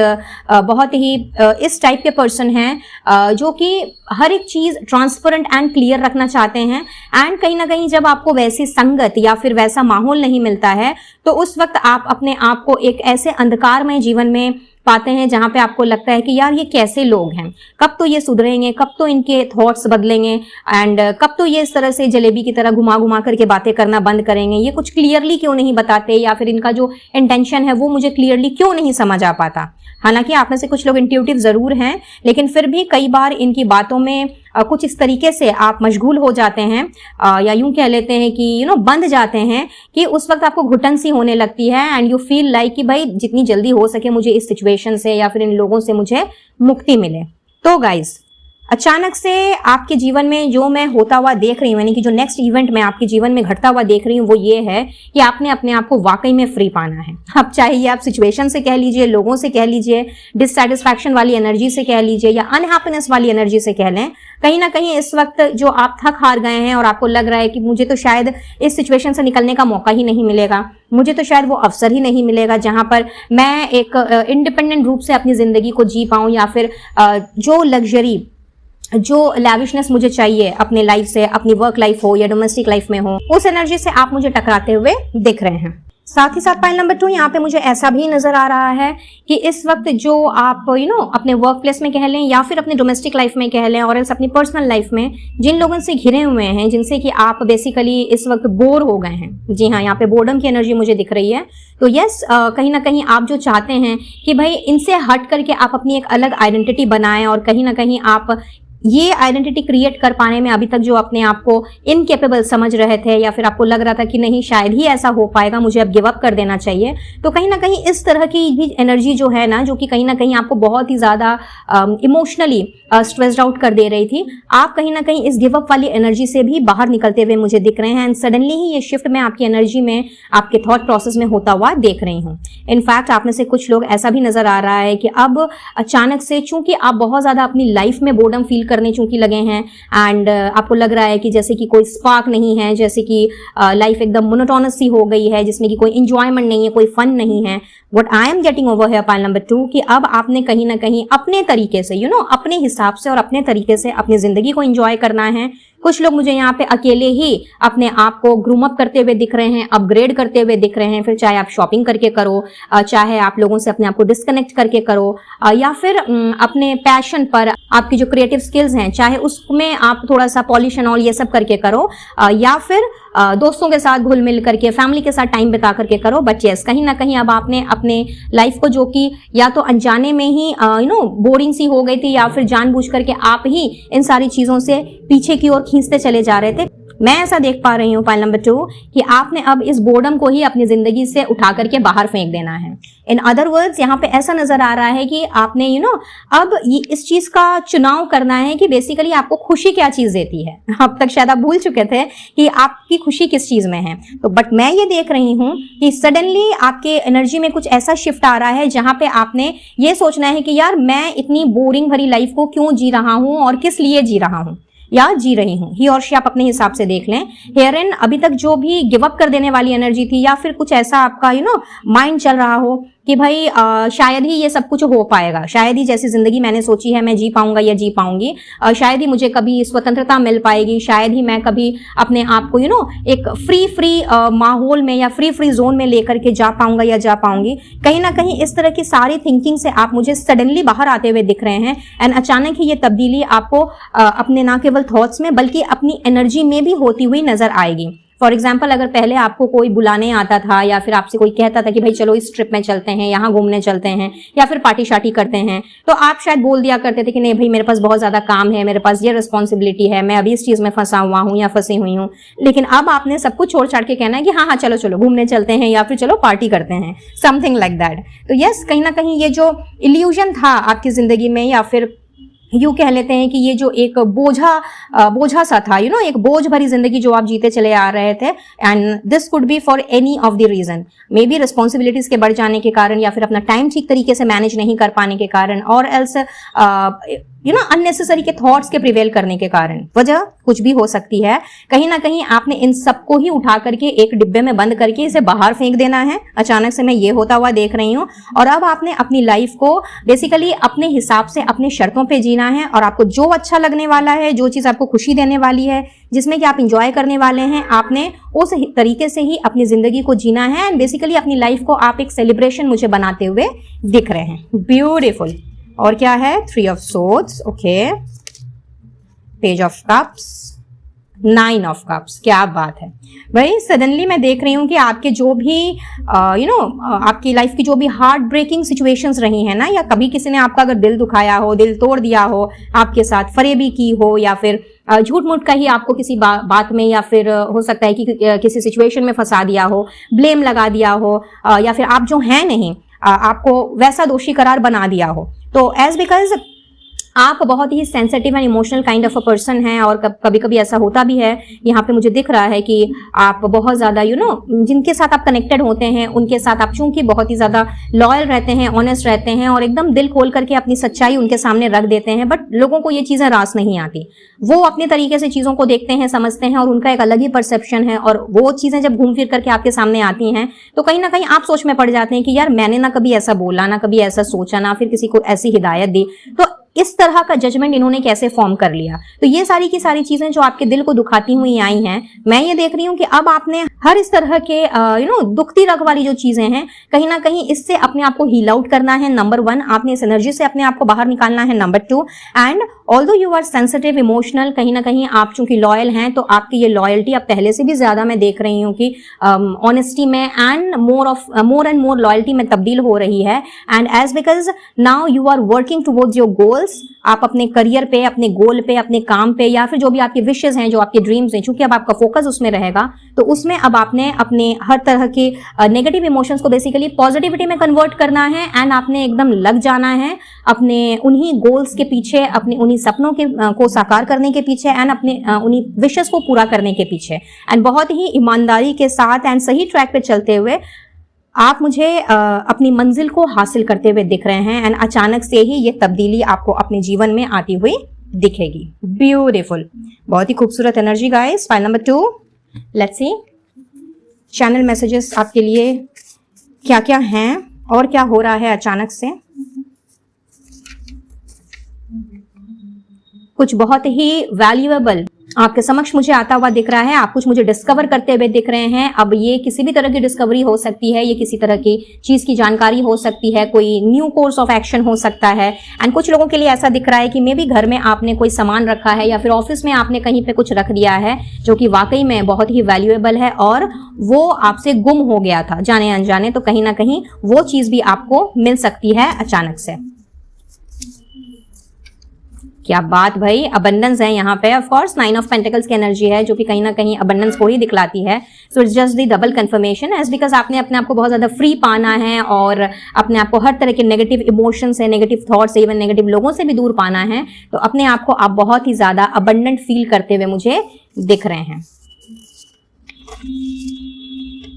बहुत ही इस टाइप के पर्सन हैं जो कि हर एक चीज ट्रांसपेरेंट एंड क्लियर रखना चाहते हैं। एंड कहीं ना कहीं जब आपको वैसी संगत या फिर वैसा माहौल नहीं मिलता है, तो उस वक्त आप अपने आप को एक ऐसे अंधकारमय जीवन में पाते हैं जहां पे आपको लगता है कि यार ये कैसे लोग हैं, कब तो ये सुधरेंगे, कब तो इनके थॉट्स बदलेंगे, एंड कब तो ये इस तरह से जलेबी की तरह घुमा घुमा करके बातें करना बंद करेंगे। ये कुछ क्लियरली क्यों नहीं बताते, या फिर इनका जो इंटेंशन है वो मुझे क्लियरली क्यों नहीं समझ आ पाता। हालांकि आप में से कुछ लोग इंट्यूटिव जरूर हैं, लेकिन फिर भी कई बार इनकी बातों में कुछ इस तरीके से आप मशगूल हो जाते हैं, या यूं कह लेते हैं कि बंध जाते हैं, कि उस वक्त आपको घुटन सी होने लगती है एंड यू फील लाइक कि भाई जितनी जल्दी हो सके मुझे इस सिचुएशन से या फिर इन लोगों से मुझे मुक्ति मिले। तो गाइज, अचानक से आपके जीवन में जो मैं होता हुआ देख रही हूँ, यानी कि जो नेक्स्ट इवेंट मैं आपके जीवन में घटता हुआ देख रही हूँ, वो ये है कि आपने अपने आप को वाकई में फ्री पाना है। अब चाहे ये आप सिचुएशन से कह लीजिए, लोगों से कह लीजिए, डिससैटिस्फैक्शन वाली एनर्जी से कह लीजिए, या अनहैप्पीनेस वाली एनर्जी से कह लें, कहीं ना कहीं इस वक्त जो आप थक हार गए हैं और आपको लग रहा है कि मुझे तो शायद इस सिचुएशन से निकलने का मौका ही नहीं मिलेगा, मुझे तो शायद वो अवसर ही नहीं मिलेगा जहां पर मैं एक इंडिपेंडेंट रूप से अपनी जिंदगी को जी पाऊं, या फिर जो लग्जरी, जो लैविशनेस मुझे चाहिए अपने लाइफ से, अपनी वर्क लाइफ हो या डोमेस्टिक लाइफ में हो, उस एनर्जी से आप मुझे टकराते हुए दिख रहे हैं। साथ ही साथ पाइल नंबर 2, यहाँ पे मुझे ऐसा भी नजर आ रहा है कि इस वक्त जो आप अपने वर्क प्लेस में कह लें या फिर अपने डोमेस्टिक लाइफ में कह लें और अपनी पर्सनल लाइफ में जिन लोगों से घिरे हुए हैं, जिनसे कि आप बेसिकली इस वक्त बोर हो गए हैं, जी हाँ, यहाँ पे बोर्डम की एनर्जी मुझे दिख रही है। तो यस, कहीं ना कहीं आप जो चाहते हैं कि भाई इनसे हट करके आप अपनी एक अलग आइडेंटिटी बनाएं, और कहीं ना कहीं आप ये आइडेंटिटी क्रिएट कर पाने में अभी तक जो अपने आप को इनकेपेबल समझ रहे थे, या फिर आपको लग रहा था कि नहीं शायद ही ऐसा हो पाएगा, मुझे अब गिव अप कर देना चाहिए, तो कहीं ना कहीं इस तरह की भी एनर्जी जो है ना, जो कि कहीं ना कहीं आपको बहुत ही ज्यादा इमोशनली स्ट्रेस्ड आउट कर दे रही थी, आप कहीं ना कहीं इस गिव अप वाली एनर्जी से भी बाहर निकलते हुए मुझे दिख रहे हैं। एंड सडनली ही ये शिफ्ट मैं आपकी एनर्जी में, आपके थॉट प्रोसेस में होता हुआ देख रही हूँ। इनफैक्ट आप में से कुछ लोग ऐसा भी नजर आ रहा है कि अब अचानक से, चूंकि आप बहुत ज्यादा अपनी लाइफ में बोर्डम फील करने चूंकि लगे हैं, एंड आपको लग रहा है कि जैसे कि कोई स्पार्क नहीं है, जैसे कि लाइफ एकदम मोनोटोनस सी हो गई है, जिसमें कि कोई इंजॉयमेंट नहीं है, कोई फन नहीं है। What I am getting over here pile number 2, कि अब आपने कहीं ना कहीं अपने तरीके से अपने हिसाब से और अपने तरीके से अपनी जिंदगी को एंजॉय करना है। कुछ लोग मुझे यहाँ पे अकेले ही अपने आप को ग्रूम अप करते हुए दिख रहे हैं, अपग्रेड करते हुए दिख रहे हैं, फिर चाहे आप शॉपिंग करके करो, चाहे आप लोगों से अपने आप को डिस्कनेक्ट करके करो, या फिर अपने पैशन पर, आपकी जो क्रिएटिव स्किल्स हैं चाहे उसमें आप थोड़ा सा पॉलिश एंड ऑल ये सब करके करो, या फिर दोस्तों के साथ घुल मिल करके, फैमिली के साथ टाइम बिता करके करो। बट यस, कहीं ना कहीं अब आपने अपने लाइफ को, जो कि या तो अनजाने में ही बोरिंग सी हो गई थी, या फिर जानबूझ करके आप ही इन सारी चीजों से पीछे की ओर खींचते चले जा रहे थे, मैं ऐसा देख पा रही हूँ पाइल नंबर 2 कि आपने अब इस बोर्डम को ही अपनी जिंदगी से उठा करके बाहर फेंक देना है। इन अदर वर्ड्स यहाँ पे ऐसा नजर आ रहा है कि आपने अब ये इस चीज का चुनाव करना है कि बेसिकली आपको खुशी क्या चीज देती है। अब तक शायद आप भूल चुके थे कि आपकी खुशी किस चीज में है। तो बट मैं ये देख रही हूँ कि सडनली आपके एनर्जी में कुछ ऐसा शिफ्ट आ रहा है जहां पे आपने ये सोचना है कि यार मैं इतनी बोरिंग भरी लाइफ को क्यों जी रहा हूं और किस लिए जी रहा हूं या जी रही हूं। ही और शी आप अपने हिसाब से देख लें। हेयर इन अभी तक जो भी गिव अप कर देने वाली एनर्जी थी या फिर कुछ ऐसा आपका माइंड चल रहा हो कि भाई शायद ही ये सब कुछ हो पाएगा, शायद ही जैसी जिंदगी मैंने सोची है मैं जी पाऊंगा या जी पाऊंगी, शायद ही मुझे कभी स्वतंत्रता मिल पाएगी, शायद ही मैं कभी अपने आप को एक फ्री माहौल में या फ्री जोन में लेकर के जा पाऊंगा या जा पाऊंगी। कहीं ना कहीं इस तरह की सारी थिंकिंग से आप मुझे सडनली बाहर आते हुए दिख रहे हैं। एंड अचानक ही ये तब्दीली आपको अपने ना केवल थॉट्स में बल्कि अपनी एनर्जी में भी होती हुई नजर आएगी। फॉर एग्जाम्पल, अगर पहले आपको कोई बुलाने आता था या फिर आपसे कोई कहता था कि भाई चलो इस ट्रिप में चलते हैं, यहाँ घूमने चलते हैं या फिर पार्टी शार्टी करते हैं, तो आप शायद बोल दिया करते थे कि नहीं भाई मेरे पास बहुत ज्यादा काम है, मेरे पास ये रिस्पॉन्सिबिलिटी है, मैं अभी इस चीज में फंसा हुआ हूँ या फंसी हुई हूँ। लेकिन अब आपने सब कुछ छोड़ छाड़ के कहना है कि हाँ चलो चलो घूमने चलते हैं या फिर चलो पार्टी करते हैं, समथिंग लाइक दैट। तो यस, कहीं ना कहीं ये जो इल्यूजन था आपकी जिंदगी में या फिर यूं कह लेते हैं कि ये जो एक बोझा सा था, एक बोझ भरी जिंदगी जो आप जीते चले आ रहे थे, and this could be for any of the reason, maybe responsibilities के बढ़ जाने के कारण या फिर अपना टाइम ठीक तरीके से मैनेज नहीं कर पाने के कारण और एल्स अननेसेसरी के थॉट्स के प्रिवेल करने के कारण, वजह कुछ भी हो सकती है। कहीं ना कहीं आपने इन सबको ही उठा करके एक डिब्बे में बंद करके इसे बाहर फेंक देना है। अचानक से मैं ये होता हुआ देख रही हूँ और अब आपने अपनी लाइफ को बेसिकली अपने हिसाब से अपने शर्तों पे जीना है और आपको जो अच्छा लगने वाला है, जो चीज आपको खुशी देने वाली है, जिसमें कि आप इंजॉय करने वाले हैं, आपने उस तरीके से ही अपनी जिंदगी को जीना है। एंड बेसिकली अपनी लाइफ को आप एक सेलिब्रेशन मुझे बनाते हुए दिख रहे हैं। ब्यूटीफुल। और क्या है? 3 of swords, okay, page of cups, 9 of cups. क्या बात है भाई। सडनली मैं देख रही हूँ कि आपके जो भी आपकी लाइफ की जो भी हार्ट ब्रेकिंग सिचुएशंस रही हैं ना, या कभी किसी ने आपका अगर दिल दुखाया हो, दिल तोड़ दिया हो, आपके साथ फरेबी की हो या फिर झूठ मूठ का ही आपको किसी बात में या फिर हो सकता है कि किसी सिचुएशन में फंसा दिया हो, ब्लेम लगा दिया हो, या फिर आप जो हैं नहीं आपको वैसा दोषी करार बना दिया हो, तो एज बिकॉज आप बहुत ही sensitive and emotional kind of a person हैं और कभी कभी ऐसा होता भी है। यहाँ पे मुझे दिख रहा है कि आप बहुत ज्यादा जिनके साथ आप कनेक्टेड होते हैं उनके साथ आप चूंकि बहुत ही ज्यादा लॉयल रहते हैं, ऑनेस्ट रहते हैं और एकदम दिल खोल करके अपनी सच्चाई उनके सामने रख देते हैं, बट लोगों को ये चीजें रास नहीं आती। वो अपने तरीके से चीजों को देखते हैं, समझते हैं और उनका एक अलग ही परसेप्शन है, और वो चीजें जब घूम फिर करके आपके सामने आती हैं तो कहीं ना कहीं आप सोच में पड़ जाते हैं कि यार मैंने ना कभी ऐसा बोला, ना कभी ऐसा सोचा, ना फिर किसी को ऐसी हिदायत दी, तो इस तरह का जजमेंट इन्होंने कैसे फॉर्म कर लिया। तो ये सारी की सारी चीजें जो आपके दिल को दुखाती हुई आई हैं, मैं ये देख रही हूँ कि अब आपने हर इस तरह के दुखती रग वाली जो चीजें हैं, कहीं ना कहीं इससे अपने आप को हील आउट करना है। नंबर 1, आपने इस एनर्जी से अपने आप को बाहर निकालना है। Number 2, and although you are sensitive, emotional, कहीं ना कहीं आप चूंकि लॉयल हैं तो आपकी ये लॉयल्टी अब पहले से भी ज्यादा मैं देख रही हूँ कि ऑनेस्टी में and more and more loyalty में तब्दील हो रही है। And as because now you are working towards your goals, आप अपने करियर पे, अपने गोल पे, अपने काम पे या फिर जो भी आपके विशेस हैं, जो आपके ड्रीम्स हैं, चूंकि अब आपका फोकस उसमें रहेगा तो उसमें अब आपने अपने हर तरह के नेगेटिव इमोशंस को बेसिकली पॉजिटिविटी में कन्वर्ट करना है। एंड आपने एकदम लग जाना है अपने उन्हीं गोल्स के पीछे, अपने उन्हीं सपनों के को साकार करने के पीछे एंड अपने उन्हीं विशेस को पूरा करने के पीछे, एंड बहुत ही ईमानदारी के साथ एंड सही ट्रैक पे चलते हुए आप मुझे अपनी मंजिल को हासिल करते हुए दिख रहे हैं। एंड अचानक से ही ये तब्दीली आपको अपने जीवन में आती हुई दिखेगी। ब्यूटीफुल, बहुत ही खूबसूरत energy guys. Pile number 2, let's see channel messages आपके लिए क्या क्या हैं और क्या हो रहा है अचानक से। कुछ बहुत ही वैल्यूएबल आपके समक्ष मुझे आता हुआ दिख रहा है। आप कुछ मुझे डिस्कवर करते हुए दिख रहे हैं। अब ये किसी भी तरह की डिस्कवरी हो सकती है, ये किसी तरह की चीज की जानकारी हो सकती है, कोई न्यू कोर्स ऑफ एक्शन हो सकता है। एंड कुछ लोगों के लिए ऐसा दिख रहा है कि मे बी घर में आपने कोई सामान रखा है या फिर ऑफिस में आपने कहीं पे कुछ रख दिया है जो कि वाकई में बहुत ही वैल्यूएबल है और वो आपसे गुम हो गया था जाने अनजाने, तो कहीं ना कहीं वो चीज भी आपको मिल सकती है अचानक से। क्या बात भाई, अबंडेंस है यहाँ पे। ऑफ कोर्स 9 ऑफ पेंटिकल्स की एनर्जी है जो कि कहीं ना कहीं अबंडेंस को ही दिखलाती है। So it's just the double confirmation as because आपने अपने आप को बहुत ज्यादा फ्री पाना है और अपने आप को हर तरह के नेगेटिव इमोशंस है, नेगेटिव थॉट्स, इवन नेगेटिव लोगों से भी दूर पाना है। तो अपने आप को आप बहुत ही ज्यादा अबंडेंट फील करते हुए मुझे दिख रहे हैं।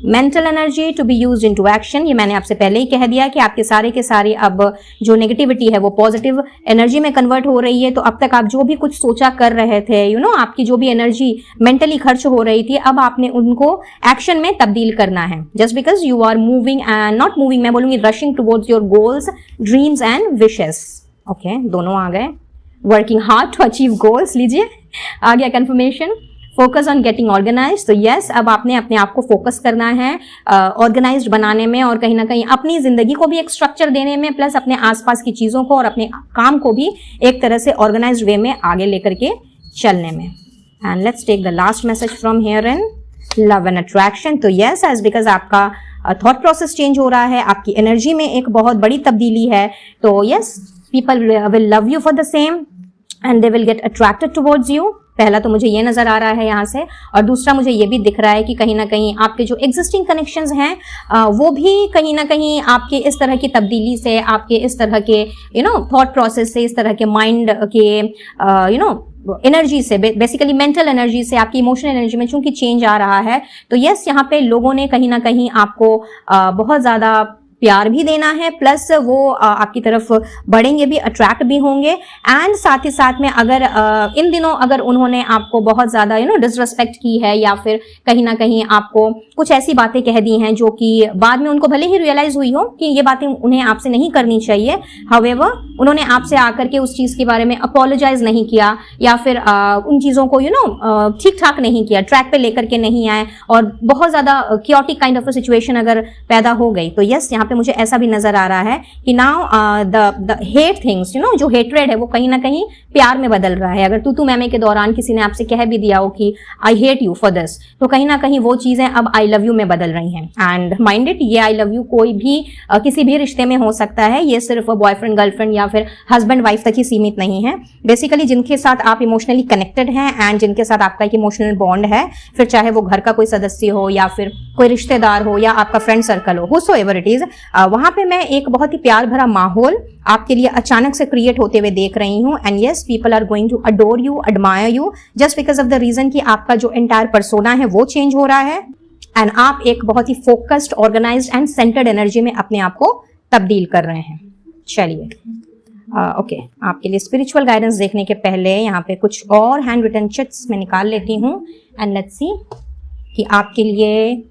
Mental energy to be used into action, ये मैंने आपसे पहले ही कह दिया कि आपके सारे के सारे अब जो नेगेटिविटी है वो पॉजिटिव एनर्जी में कन्वर्ट हो रही है। तो अब तक आप जो भी कुछ सोचा कर रहे थे, आपकी जो भी एनर्जी मेंटली खर्च हो रही थी, अब आपने उनको एक्शन में तब्दील करना है। Just because you are moving and not moving, मैं बोलूंगी rushing towards your goals, dreams and wishes. Okay, दोनों आ गए। Working hard to achieve goals, लीजिए आ गया confirmation. Focus on getting organise, तो यस अब आपने अपने आप को फोकस करना है ऑर्गेनाइज्ड बनाने में और कहीं ना कहीं अपनी जिंदगी को भी एक स्ट्रक्चर देने में, प्लस अपने आसपास की चीजों को और अपने काम को भी एक तरह से ऑर्गेनाइज्ड वे में आगे लेकर के चलने में। And let's take the last message from here in love and attraction. तो यस एज बिकॉज आपका थॉट प्रोसेस चेंज हो रहा है, आपकी एनर्जी में एक बहुत बड़ी तब्दीली है। तो yes people will love you for the same and they will get attracted towards you. पहला तो मुझे ये नजर आ रहा है यहाँ से, और दूसरा मुझे ये भी दिख रहा है कि कहीं ना कहीं आपके जो एग्जिस्टिंग कनेक्शंस हैं वो भी कहीं ना कहीं आपके इस तरह की तब्दीली से, आपके इस तरह के थॉट प्रोसेस से, इस तरह के माइंड के एनर्जी से, बेसिकली मेंटल एनर्जी से, आपकी इमोशनल एनर्जी में चूंकि चेंज आ रहा है। तो यस यहाँ पे लोगों ने कहीं ना कहीं आपको बहुत ज्यादा प्यार भी देना है, प्लस वो आपकी तरफ बढ़ेंगे भी, अट्रैक्ट भी होंगे। एंड साथ ही साथ में अगर इन दिनों अगर उन्होंने आपको बहुत ज्यादा डिसरिस्पेक्ट की है या फिर कहीं ना कहीं आपको कुछ ऐसी बातें कह दी हैं जो कि बाद में उनको भले ही रियलाइज हुई हो कि ये बातें उन्हें आपसे नहीं करनी चाहिए, हाउएवर उन्होंने आपसे आकर के उस चीज के बारे में अपोलोजाइज नहीं किया या फिर उन चीजों को ठीक ठाक नहीं किया, ट्रैक पे लेकर के नहीं आए और बहुत ज्यादा क्योटिक काइंड ऑफ सिचुएशन अगर पैदा हो गई, तो यस यहाँ पे मुझे ऐसा भी नजर आ रहा है कि नाउ द हेट थिंग्स, जो हेट्रेड है वो कहीं ना कहीं प्यार में बदल रहा है। अगर तू मैमे के दौरान किसी ने आपसे कह भी दिया हो कि I hate you for this, तो कहीं ना कहीं वो चीजें अब आई लव यू में बदल रही हैं। एंड माइंड इट, ये आई लव यू कोई भी किसी भी रिश्ते में हो सकता है, ये सिर्फ बॉयफ्रेंड गर्लफ्रेंड या फिर हस्बैंड वाइफ तक ही सीमित नहीं है। बेसिकली जिनके साथ आप इमोशनली कनेक्टेड हैं एंड जिनके साथ आपका एक इमोशनल बॉन्ड है, फिर चाहे वो घर का कोई सदस्य हो या फिर कोई रिश्तेदार हो या आपका फ्रेंड सर्कल हो, whosoever it is, वहां पे मैं एक बहुत ही प्यार भरा माहौल आपके लिए अचानक से क्रिएट होते हुए देख रही हूँ। And yes people are going to adore you, admire you, just because of the reason कि आपका जो एंटायर पर्सोना है वो चेंज हो रहा है एंड आप एक बहुत ही focused, organised and centred energy में अपने आप को तब्दील कर रहे हैं। चलिए ओके, आपके लिए स्पिरिचुअल गाइडेंस देखने के पहले यहाँ पे कुछ और हैंड रिटन चिट्स मैं निकाल लेती हूँ एंड लेट्स सी कि आपके लिए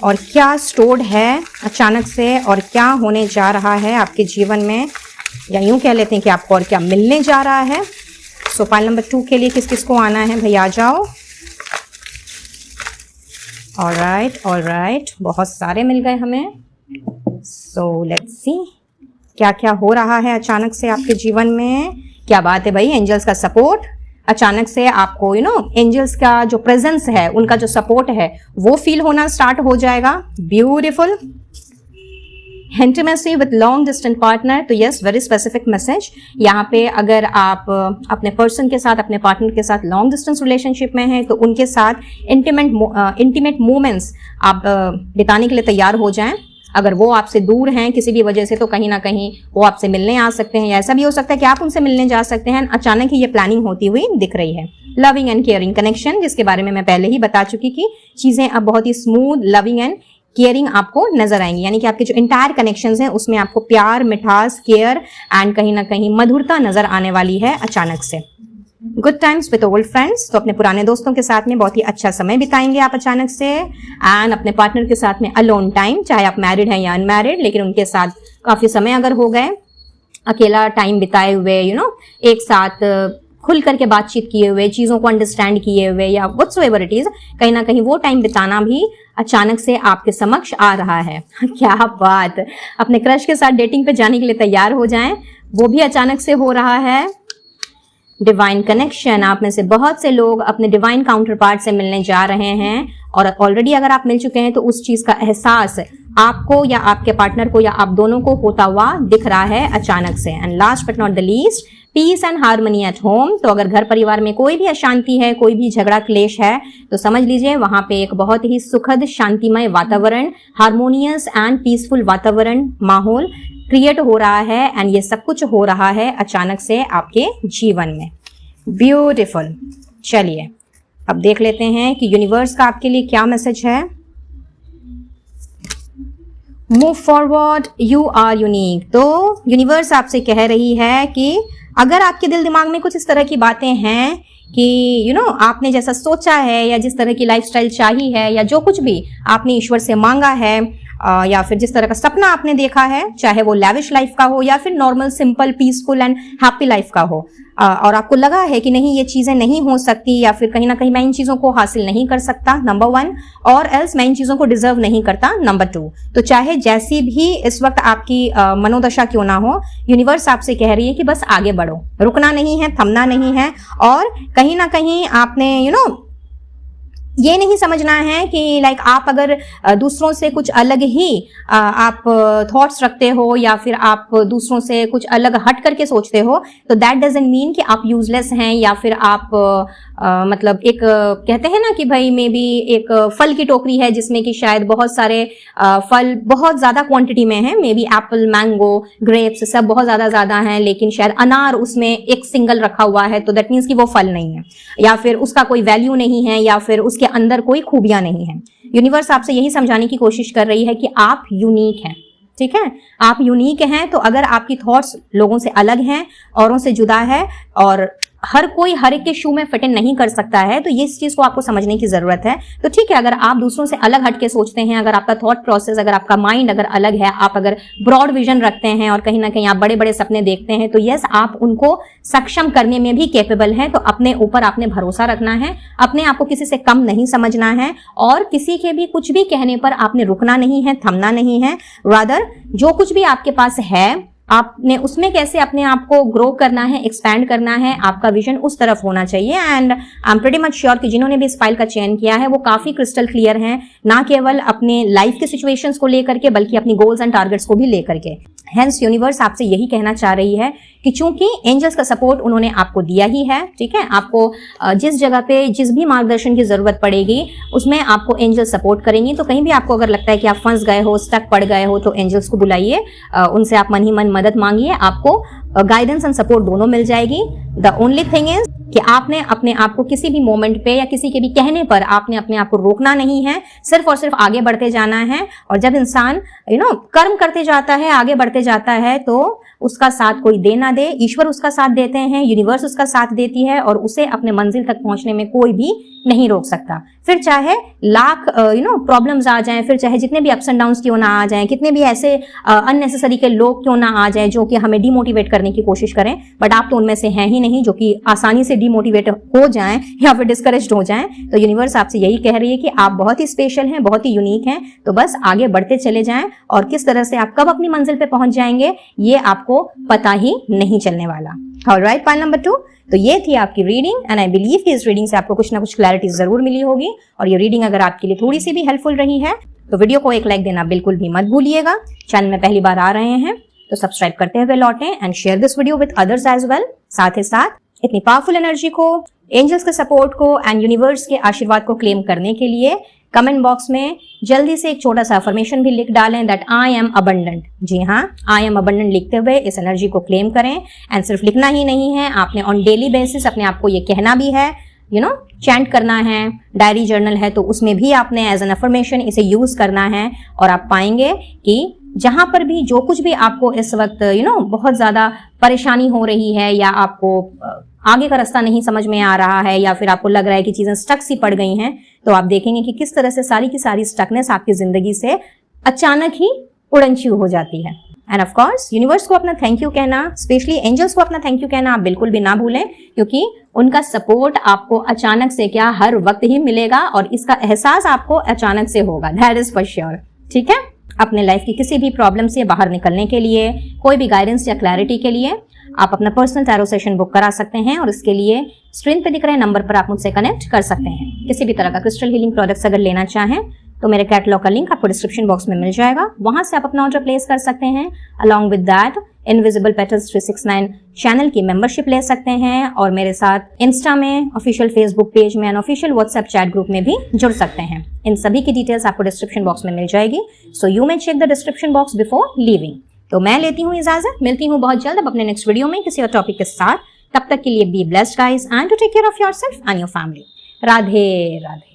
और क्या स्टोर्ड है अचानक से और क्या होने जा रहा है आपके जीवन में, या यूं कह लेते हैं कि आपको और क्या मिलने जा रहा है। सो पाइल नंबर 2 के लिए किस किस को आना है भैया, आ जाओ। ऑलराइट, बहुत सारे मिल गए हमें। सो लेट्स सी क्या क्या हो रहा है अचानक से आपके जीवन में। क्या बात है भाई, एंजल्स का सपोर्ट अचानक से आपको एंजल्स का जो प्रेजेंस है, उनका जो सपोर्ट है वो फील होना स्टार्ट हो जाएगा। Beautiful. Intimacy with long distance partner, तो यस वेरी स्पेसिफिक मैसेज यहाँ पे। अगर आप अपने पर्सन के साथ, अपने पार्टनर के साथ लॉन्ग डिस्टेंस रिलेशनशिप में हैं तो उनके साथ इंटीमेट मोमेंट्स आप बिताने के लिए तैयार हो जाएं। अगर वो आपसे दूर हैं किसी भी वजह से तो कहीं ना कहीं वो आपसे मिलने आ सकते हैं, या ऐसा भी हो सकता है कि आप उनसे मिलने जा सकते हैं। अचानक ही ये प्लानिंग होती हुई दिख रही है। लविंग एंड केयरिंग कनेक्शन, जिसके बारे में मैं पहले ही बता चुकी कि चीजें अब बहुत ही स्मूथ, लविंग एंड केयरिंग आपको नजर आएंगी, यानी कि आपके जो इंटायर कनेक्शंस हैं उसमें आपको प्यार, मिठास, केयर एंड कहीं ना कहीं मधुरता नजर आने वाली है अचानक से। Good times with old friends, तो अपने पुराने दोस्तों के साथ में बहुत ही अच्छा समय बिताएंगे आप अचानक से। एंड अपने पार्टनर के साथ में अलोन टाइम, चाहे आप मैरिड हैं या अनमैरिड, लेकिन उनके साथ काफी समय अगर हो गए अकेला टाइम बिताए हुए, एक साथ खुल करके बातचीत किए हुए, चीजों को अंडरस्टैंड किए हुए, या व्हाटसोएवर इट इज, कहीं ना कहीं वो टाइम बिताना भी अचानक से आपके समक्ष आ रहा है। क्या बात, अपने क्रश के साथ डेटिंग पे जाने के लिए तैयार हो जाएं, वो भी अचानक से हो रहा है। डिवाइन कनेक्शन, आप में से बहुत से लोग अपने डिवाइन काउंटर पार्ट से मिलने जा रहे हैं और ऑलरेडी अगर आप मिल चुके हैं तो उस चीज का एहसास आपको या आपके पार्टनर को या आप दोनों को होता हुआ दिख रहा है अचानक से। And last but not the least, peace and harmony at home. तो अगर घर परिवार में कोई भी अशांति है, कोई भी झगड़ा क्लेश है, तो समझ लीजिए वहां पे एक बहुत ही सुखद शांतिमय वातावरण, हार्मोनियस एंड पीसफुल वातावरण, माहौल क्रिएट हो रहा है। एंड ये सब कुछ हो रहा है अचानक से आपके जीवन में। ब्यूटीफुल। चलिए अब देख लेते हैं कि यूनिवर्स का आपके लिए क्या मैसेज है। Move forward, you are unique. तो यूनिवर्स आपसे कह रही है कि अगर आपके दिल दिमाग में कुछ इस तरह की बातें हैं कि आपने जैसा सोचा है या जिस तरह की लाइफस्टाइल चाहिए है या जो कुछ भी आपने ईश्वर से मांगा है या फिर जिस तरह का सपना आपने देखा है, चाहे वो लैविश लाइफ का हो या फिर normal simple peaceful and happy life का हो, और आपको लगा है कि नहीं ये चीजें नहीं हो सकती या फिर कहीं ना कहीं मैं इन चीजों को हासिल नहीं कर सकता, नंबर 1, और एल्स मैं इन चीजों को डिजर्व नहीं करता, नंबर 2। तो चाहे जैसी भी इस वक्त आपकी मनोदशा क्यों ना हो, यूनिवर्स आपसे कह रही है कि बस आगे बढ़ो, रुकना नहीं है, थमना नहीं है। और कहीं ना कहीं आपने ये नहीं समझना है कि लाइक आप अगर दूसरों से कुछ अलग ही आप थॉट्स रखते हो या फिर आप दूसरों से कुछ अलग हट करके सोचते हो, तो दैट डजंट मीन कि आप यूजलेस हैं या फिर आप मतलब एक कहते हैं ना कि भाई मे बी एक फल की टोकरी है जिसमें कि शायद बहुत सारे फल बहुत ज्यादा क्वांटिटी में है, may be Apple, mango, grapes सब बहुत ज्यादा हैं, लेकिन शायद अनार उसमें एक सिंगल रखा हुआ है, तो दैट मीन्स कि वो फल नहीं है या फिर उसका कोई वैल्यू नहीं है या फिर उसके अंदर कोई खूबियां नहीं है। यूनिवर्स आपसे यही समझाने की कोशिश कर रही है कि आप यूनिक हैं, ठीक है, आप यूनिक हैं। तो अगर आपकी थॉट्स लोगों से अलग हैं, औरों से जुदा है और हर कोई हर एक के शू में फिट इन नहीं कर सकता है, तो ये इस चीज को आपको समझने की जरूरत है। तो ठीक है, अगर आप दूसरों से अलग हट के सोचते हैं, अगर आपका थॉट प्रोसेस, अगर आपका माइंड अगर अलग है, आप अगर ब्रॉड विजन रखते हैं और कहीं ना कहीं आप बड़े बड़े सपने देखते हैं, तो यस आप उनको सक्षम करने में भी कैपेबल हैं। तो अपने ऊपर आपने भरोसा रखना है, अपने आप को किसी से कम नहीं समझना है और किसी के भी कुछ भी कहने पर आपने रुकना नहीं है, थमना नहीं है। रादर जो कुछ भी आपके पास है आपने उसमें कैसे अपने आप को ग्रो करना है, एक्सपैंड करना है, आपका विजन उस तरफ होना चाहिए। And I am pretty much sure कि जिन्होंने भी इस फाइल का चयन किया है वो काफी क्रिस्टल क्लियर हैं, ना केवल अपने लाइफ के सिचुएशंस को लेकर के बल्कि अपनी गोल्स एंड टारगेट्स को भी लेकर के। हेंस यूनिवर्स आपसे यही कहना चाह रही है कि चूंकि एंजल्स का सपोर्ट उन्होंने आपको दिया ही है, ठीक है, आपको जिस जगह पे जिस भी मार्गदर्शन की जरूरत पड़ेगी उसमें आपको एंजल्स सपोर्ट करेंगी। तो कहीं भी आपको अगर लगता है कि आप फंस गए हो, स्टक पड़ गए हो, तो एंजल्स को बुलाइए, उनसे आप मन ही मन मदद मांगिए, आपको गाइडेंस एंड सपोर्ट दोनों मिल जाएगी। द ओनली थिंग इज कि आपने अपने आप को किसी भी मोमेंट पे या किसी के भी कहने पर आपने अपने आप को रोकना नहीं है, सिर्फ और सिर्फ आगे बढ़ते जाना है। और जब इंसान कर्म करते जाता है, आगे बढ़ते जाता है, तो उसका साथ कोई दे ना दे, ईश्वर उसका साथ देते हैं, यूनिवर्स उसका साथ देती है और उसे अपने मंजिल तक पहुंचने में कोई भी नहीं रोक सकता। फिर चाहे लाख प्रॉब्लम्स आ जाएं, फिर चाहे जितने भी अप्स एंड डाउन्स क्यों ना आ जाएं, कितने भी ऐसे अननेसेसरी के लोग क्यों ना आ जाएं जो कि हमें डिमोटिवेट करने की कोशिश करें, बट आप तो उनमें से हैं ही नहीं जो कि आसानी से डिमोटिवेट हो जाएं या फिर डिस्करेज्ड हो जाएं। तो यूनिवर्स आपसे यही कह रही है कि आप बहुत ही स्पेशल हैं, बहुत ही यूनिक हैं, तो बस आगे बढ़ते चले जाएं और किस तरह से आप कब अपनी मंजिल पे पहुंच जाएंगे ये आपको पता ही नहीं चलने वाला। Alright, point number 2। तो ये थी आपकी रीडिंग एंड आई बिलीव कि इस रीडिंग से आपको कुछ ना कुछ क्लैरिटी जरूर मिली होगी। और ये रीडिंग अगर आपके लिए थोड़ी सी भी हेल्पफुल रही है तो वीडियो को एक लाइक देना बिल्कुल भी मत भूलिएगा। चैनल में पहली बार आ रहे हैं तो सब्सक्राइब करते हुए लौटें and share this video with others as well. साथ ही साथ इतनी पावरफुल एनर्जी को, एंजल्स के सपोर्ट को एंड यूनिवर्स के आशीर्वाद को क्लेम करने के लिए कमेंट बॉक्स में जल्दी से एक छोटा सा अफर्मेशन भी लिख डालें, दैट आई एम अबंडेंट। जी हाँ, आई एम अबंडेंट लिखते हुए इस एनर्जी को क्लेम करें। एंड सिर्फ लिखना ही नहीं है, आपने ऑन डेली बेसिस अपने आप को ये कहना भी है, चैंट करना है। डायरी जर्नल है तो उसमें भी आपने एज एन अफर्मेशन इसे यूज करना है। और आप पाएंगे कि जहां पर भी जो कुछ भी आपको इस वक्त बहुत ज्यादा परेशानी हो रही है या आपको आगे का रास्ता नहीं समझ में आ रहा है या फिर आपको लग रहा है कि चीजें स्टक सी पड़ गई हैं, तो आप देखेंगे कि किस तरह से सारी की सारी स्टकनेस आपकी जिंदगी से अचानक ही उड़नछू हो जाती है। एंड ऑफ कोर्स यूनिवर्स को अपना थैंक यू कहना, स्पेशली एंजल्स को अपना थैंक यू कहना आप बिल्कुल भी ना भूलें, क्योंकि उनका सपोर्ट आपको अचानक से क्या हर वक्त ही मिलेगा और इसका एहसास आपको अचानक से होगा, दैट इज फॉर श्योर। ठीक है, अपने लाइफ की किसी भी प्रॉब्लम से बाहर निकलने के लिए, कोई भी गाइडेंस या क्लैरिटी के लिए आप अपना पर्सनल टैरो सेशन बुक करा सकते हैं और इसके लिए स्क्रीन पे दिख रहे नंबर पर आप मुझसे कनेक्ट कर सकते हैं। किसी भी तरह का क्रिस्टल हीलिंग प्रोडक्ट्स अगर लेना चाहें तो मेरे कैटलॉग का लिंक आपको डिस्क्रिप्शन बॉक्स में मिल जाएगा, वहां से आप अपना ऑर्डर प्लेस कर सकते हैं। Along with that invisible petals 369 channel की मेंबरशिप ले सकते हैं और मेरे साथ इंस्टा में, ऑफिशियल फेसबुक पेज में and official WhatsApp chat group में भी जुड़ सकते हैं। इन सभी की डिटेल्स आपको डिस्क्रिप्शन बॉक्स में मिल जाएगी, so you may check the description box before leaving. तो मैं लेती हूँ इजाजत, मिलती हूँ बहुत जल्द अब अपने नेक्स्ट वीडियो में किसी और टॉपिक के साथ। तब तक के लिए be blessed guys and to take care of yourself and your family. Radhe Radhe.